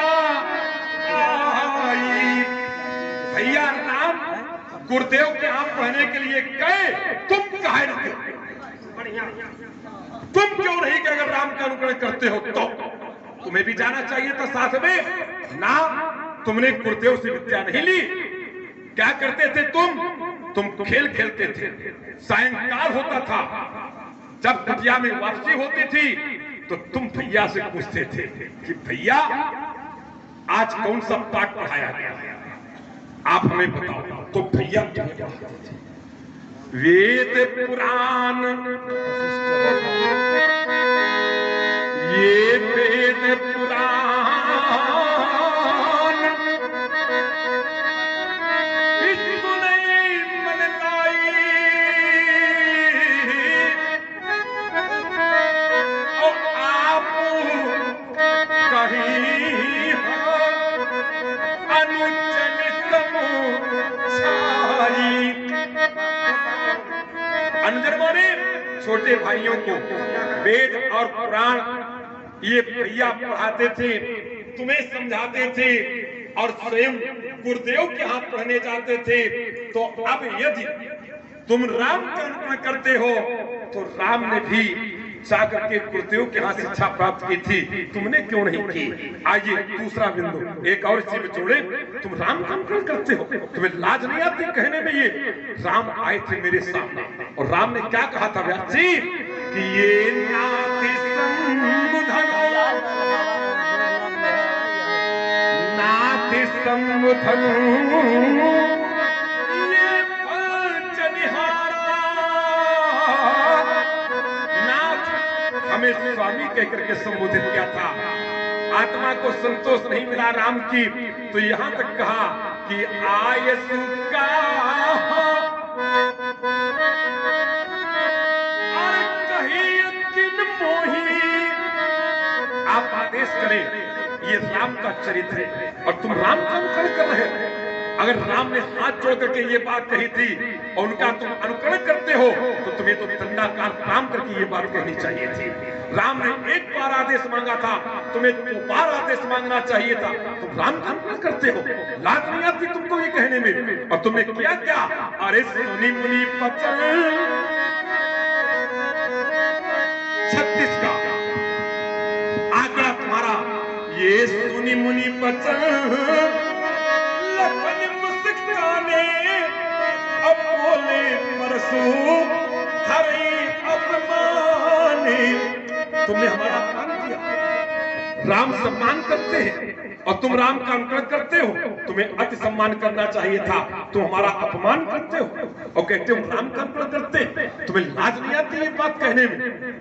आई। भैया राम गुरुदेव के यहाँ पढ़ने के लिए गए, तुम काहे न गए? तुम क्यों नहीं कि अगर राम का अनुकरण करते हो तो तुम्हें भी जाना चाहिए था साथ में ना। तुमने गुरुदेव से विद्या नहीं ली। क्या करते थे तुम खेल खेलते थे। सायंकाल होता था, जब कुटिया में वापसी होती थी तो तुम भैया से पूछते थे कि भैया आज कौन सा पाठ पढ़ाया गया है, आप हमें बताओ। तो भैया वेद पुराण, ये वेद पुराण इसको नहीं मन लाई, अनुजन माने छोटे भाइयों को वेद और पुराण ये भैया पढ़ाते थे, तुम्हें समझाते थे और स्वयं गुरुदेव के यहाँ पढ़ने जाते थे। तो अब यदि तुम राम का अनुकरण करते हो तो राम ने भी जाकर के गुरुदेव के यहाँ शिक्षा प्राप्त की थी, तुमने क्यों नहीं की? आइए दूसरा बिंदु एक और इसी में जोड़े, तुम राम का अनुकरण करते हो, तुम्हें लाज नहीं आती कहने में? ये राम आए थे मेरे सामने और राम ने क्या कहा था व्यास जी कि ये नाति संबुधन नाति संबुधन ये पंचनिहारा हमें स्वामी कहकर के संबोधित किया था। आत्मा को संतोष नहीं मिला राम की, तो यहां तक कहा कि आयसु का आप आदेश करें, ये राम का चरित्र है और तुम राम का अनुकरण कर रहे हो। अगर राम ने हाथ जोड़ करके ये बात कही थी और उनका तुम अनुकरण करते हो तो तुम्हें तो दंडाकार काम करके ये बात कहनी चाहिए थी। राम ने एक बार आदेश मांगा था, तुम्हें 2 बार आदेश मांगना चाहिए था। तुम राम का अनुकरण करते हो, लाज नहीं आती तुमको ये कहने में? और तुमने किया क्या? अरे सुनी मुनि पचन 36 का आंकड़ा तुम्हारा, ये सुनी मुनि पचन लखन मुस्काने अब बोले परसू हरे अपमाने। तुमने हमारा अपमान किया, राम सम्मान करते हैं और तुम राम का अनुकरण करते हो, तुम्हें अति सम्मान करना चाहिए था, तुम हमारा अपमान करते हो और कहते हो राम का अनुकरण करते। तुम्हें लाज नहीं आती ये बात कहने में?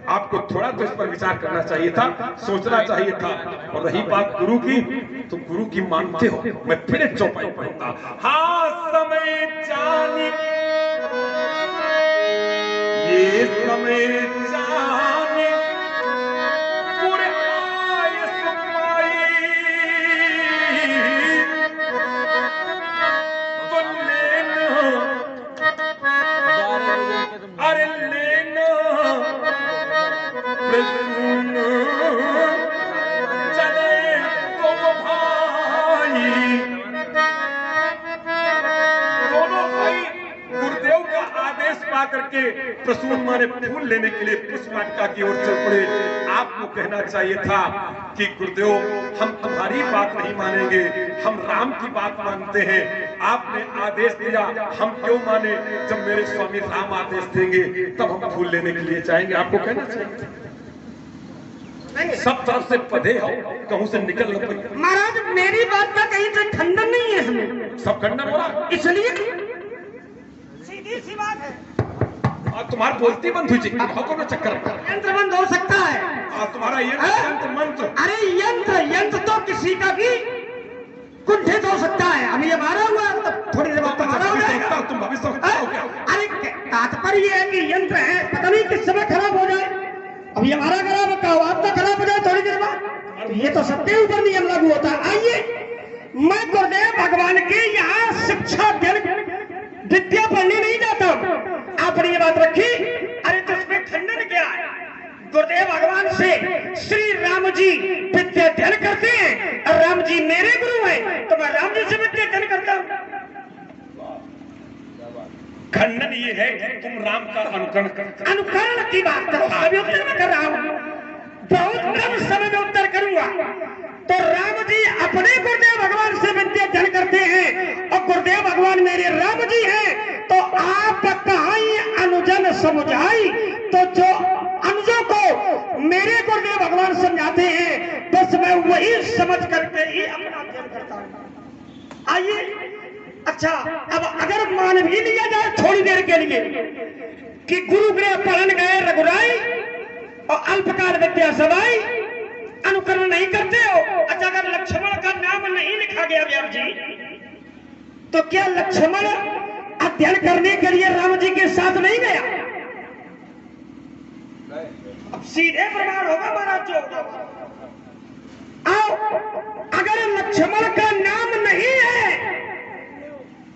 आपको थोड़ा तो इस पर विचार करना चाहिए था, सोचना चाहिए था। और रही बात गुरु की, तो गुरु की मानते हो, मैं फिर एक चौपाई पढ़ूंगा। हाँ समय जाने ये समय जाने पूरे आयस पाई तो लेना अरे लेना प्रसून चले तो भाई। दोनों भाई गुरुदेव का आदेश पा करके प्रसून माने फूल लेने के लिए पुष्प वाटिका की ओर चल पड़े। आपको कहना चाहिए था कि गुरुदेव हम तुम्हारी बात नहीं मानेंगे, हम राम की बात मानते हैं। आपने आदेश दिया, हम क्यों माने? जब मेरे स्वामी राम आदेश देंगे तब हम फूल लेने के लिए जाएंगे। आपको कहना चाहिए। सब तरफ से पधे हो, कहूं से निकल न पाए। महाराज मेरी बात का कहीं से खंडन नहीं है इसमें, सब खंडन हो रहा, इसलिए सीधी सी बात है। और तुम्हारी बोलती बंद हुई, को चक्कर यंत्र बंद हो सकता है। तुम्हारा ये यंत्र मंत्र, अरे यंत्र तो किसी का भी कुंठित हो सकता है। अभी ये मारा हुआ है, तो थोड़ी देर बाद मारा हो जाएगा। तुम भविष्य हो क्या? अरे तात्पर्य ये है कि यंत्र है, पता नहीं किस समय खराब हो जाए। अब ये हमारा खराब होता है, आपका खराब हो जाए थोड़ी देर बाद, तो ये तो सबके ऊपर नियम लागू होता है। आइए, मैं गुरुदेव भगवान के यहाँ शिक्षा विद्या पढ़ने नहीं जाता हूँ, आपने ये बात रखी। अरे तो इसमें खंडन क्या है? गुरुदेव भगवान से श्री राम जी विद्या अध्ययन करते हैं और राम जी मेरे गुरु हैं, तो मैं राम जी से विद्या अध्ययन करता हूँ। खंडन ये है कि तुम राम का अनुकरण करते। अनुकरण की बात करो, सभी उत्तर में कर रहा हूँ, बहुत कम समय में उत्तर करूंगा। तो राम जी अपने गुरुदेव भगवान से विद्या अध्ययन करते हैं और गुरुदेव भगवान मेरे राम जी हैं, तो आप कहाई अनुजन समझाई, तो जो अनुजों को मेरे गुरुदेव भगवान समझाते हैं बस मैं वही समझ करके ही अपना अध्ययन करता हूँ। आइए, अच्छा अब अगर मान भी लिया जाए थोड़ी देर के लिए कि गुरुगृह पढ़न गए रघुराई और अल्पकाल विद्या सवाई, अनुकरण नहीं करते हो। अच्छा अगर लक्ष्मण का नाम नहीं लिखा गया व्यास जी, तो क्या लक्ष्मण अध्ययन करने के लिए राम जी के साथ नहीं गया? अब सीधे प्रमाण होगा महाराज जो आओ, अगर लक्ष्मण का नाम नहीं है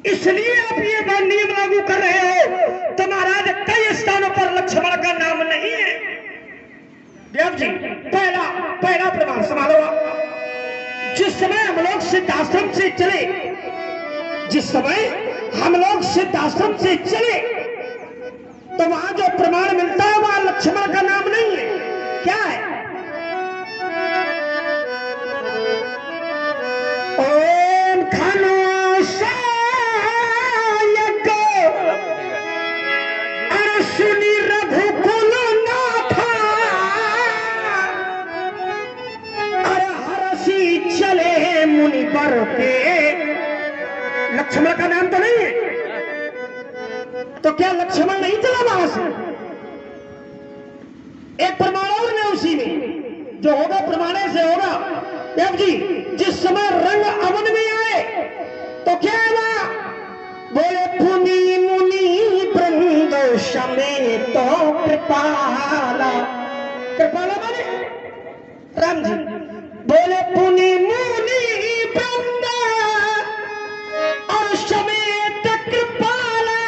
इसलिए आप ये नियम लागू कर रहे हो, तो महाराज कई स्थानों पर लक्ष्मण का नाम नहीं है। देव जी पहला प्रमाण संभालो आप। जिस समय हम लोग सिद्धाश्रम से चले, जिस समय हम लोग सिद्धाश्रम से चले, तो वहां जो प्रमाण मिलता है वहां लक्ष्मण का नाम नहीं है। क्या है? ओम खनो सुनी रघुकुल नाथा, अरे हरसी चले मुनि बर के। लक्ष्मण का नाम तो नहीं है, तो क्या लक्ष्मण नहीं चला वहां से? एक प्रमाण और ने उसी में जो होगा प्रमाणे से होगा। देव जी जिस समय रंग अवन में आए तो क्या हुआ? बोले पुनि मुनि वृंद समेत तो कृपाला। कृपाला माने राम जी। बोले पुनि मुनि वृंद और समेत कृपाला,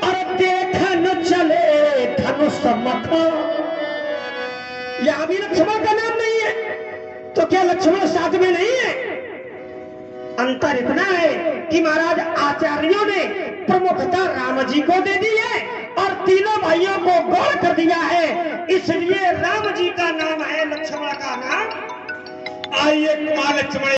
और देखन चले धनुष मथा। यहां भी लक्ष्मण का नाम नहीं है, तो क्या लक्ष्मण साथ में नहीं है? अंतर इतना है कि महाराज आचार्यों ने प्रमुखता राम जी को दे दी है और तीनों भाइयों को गौर कर दिया है, इसलिए राम जी का नाम है, लक्ष्मण का नाम। आइए कुमार लक्ष्मण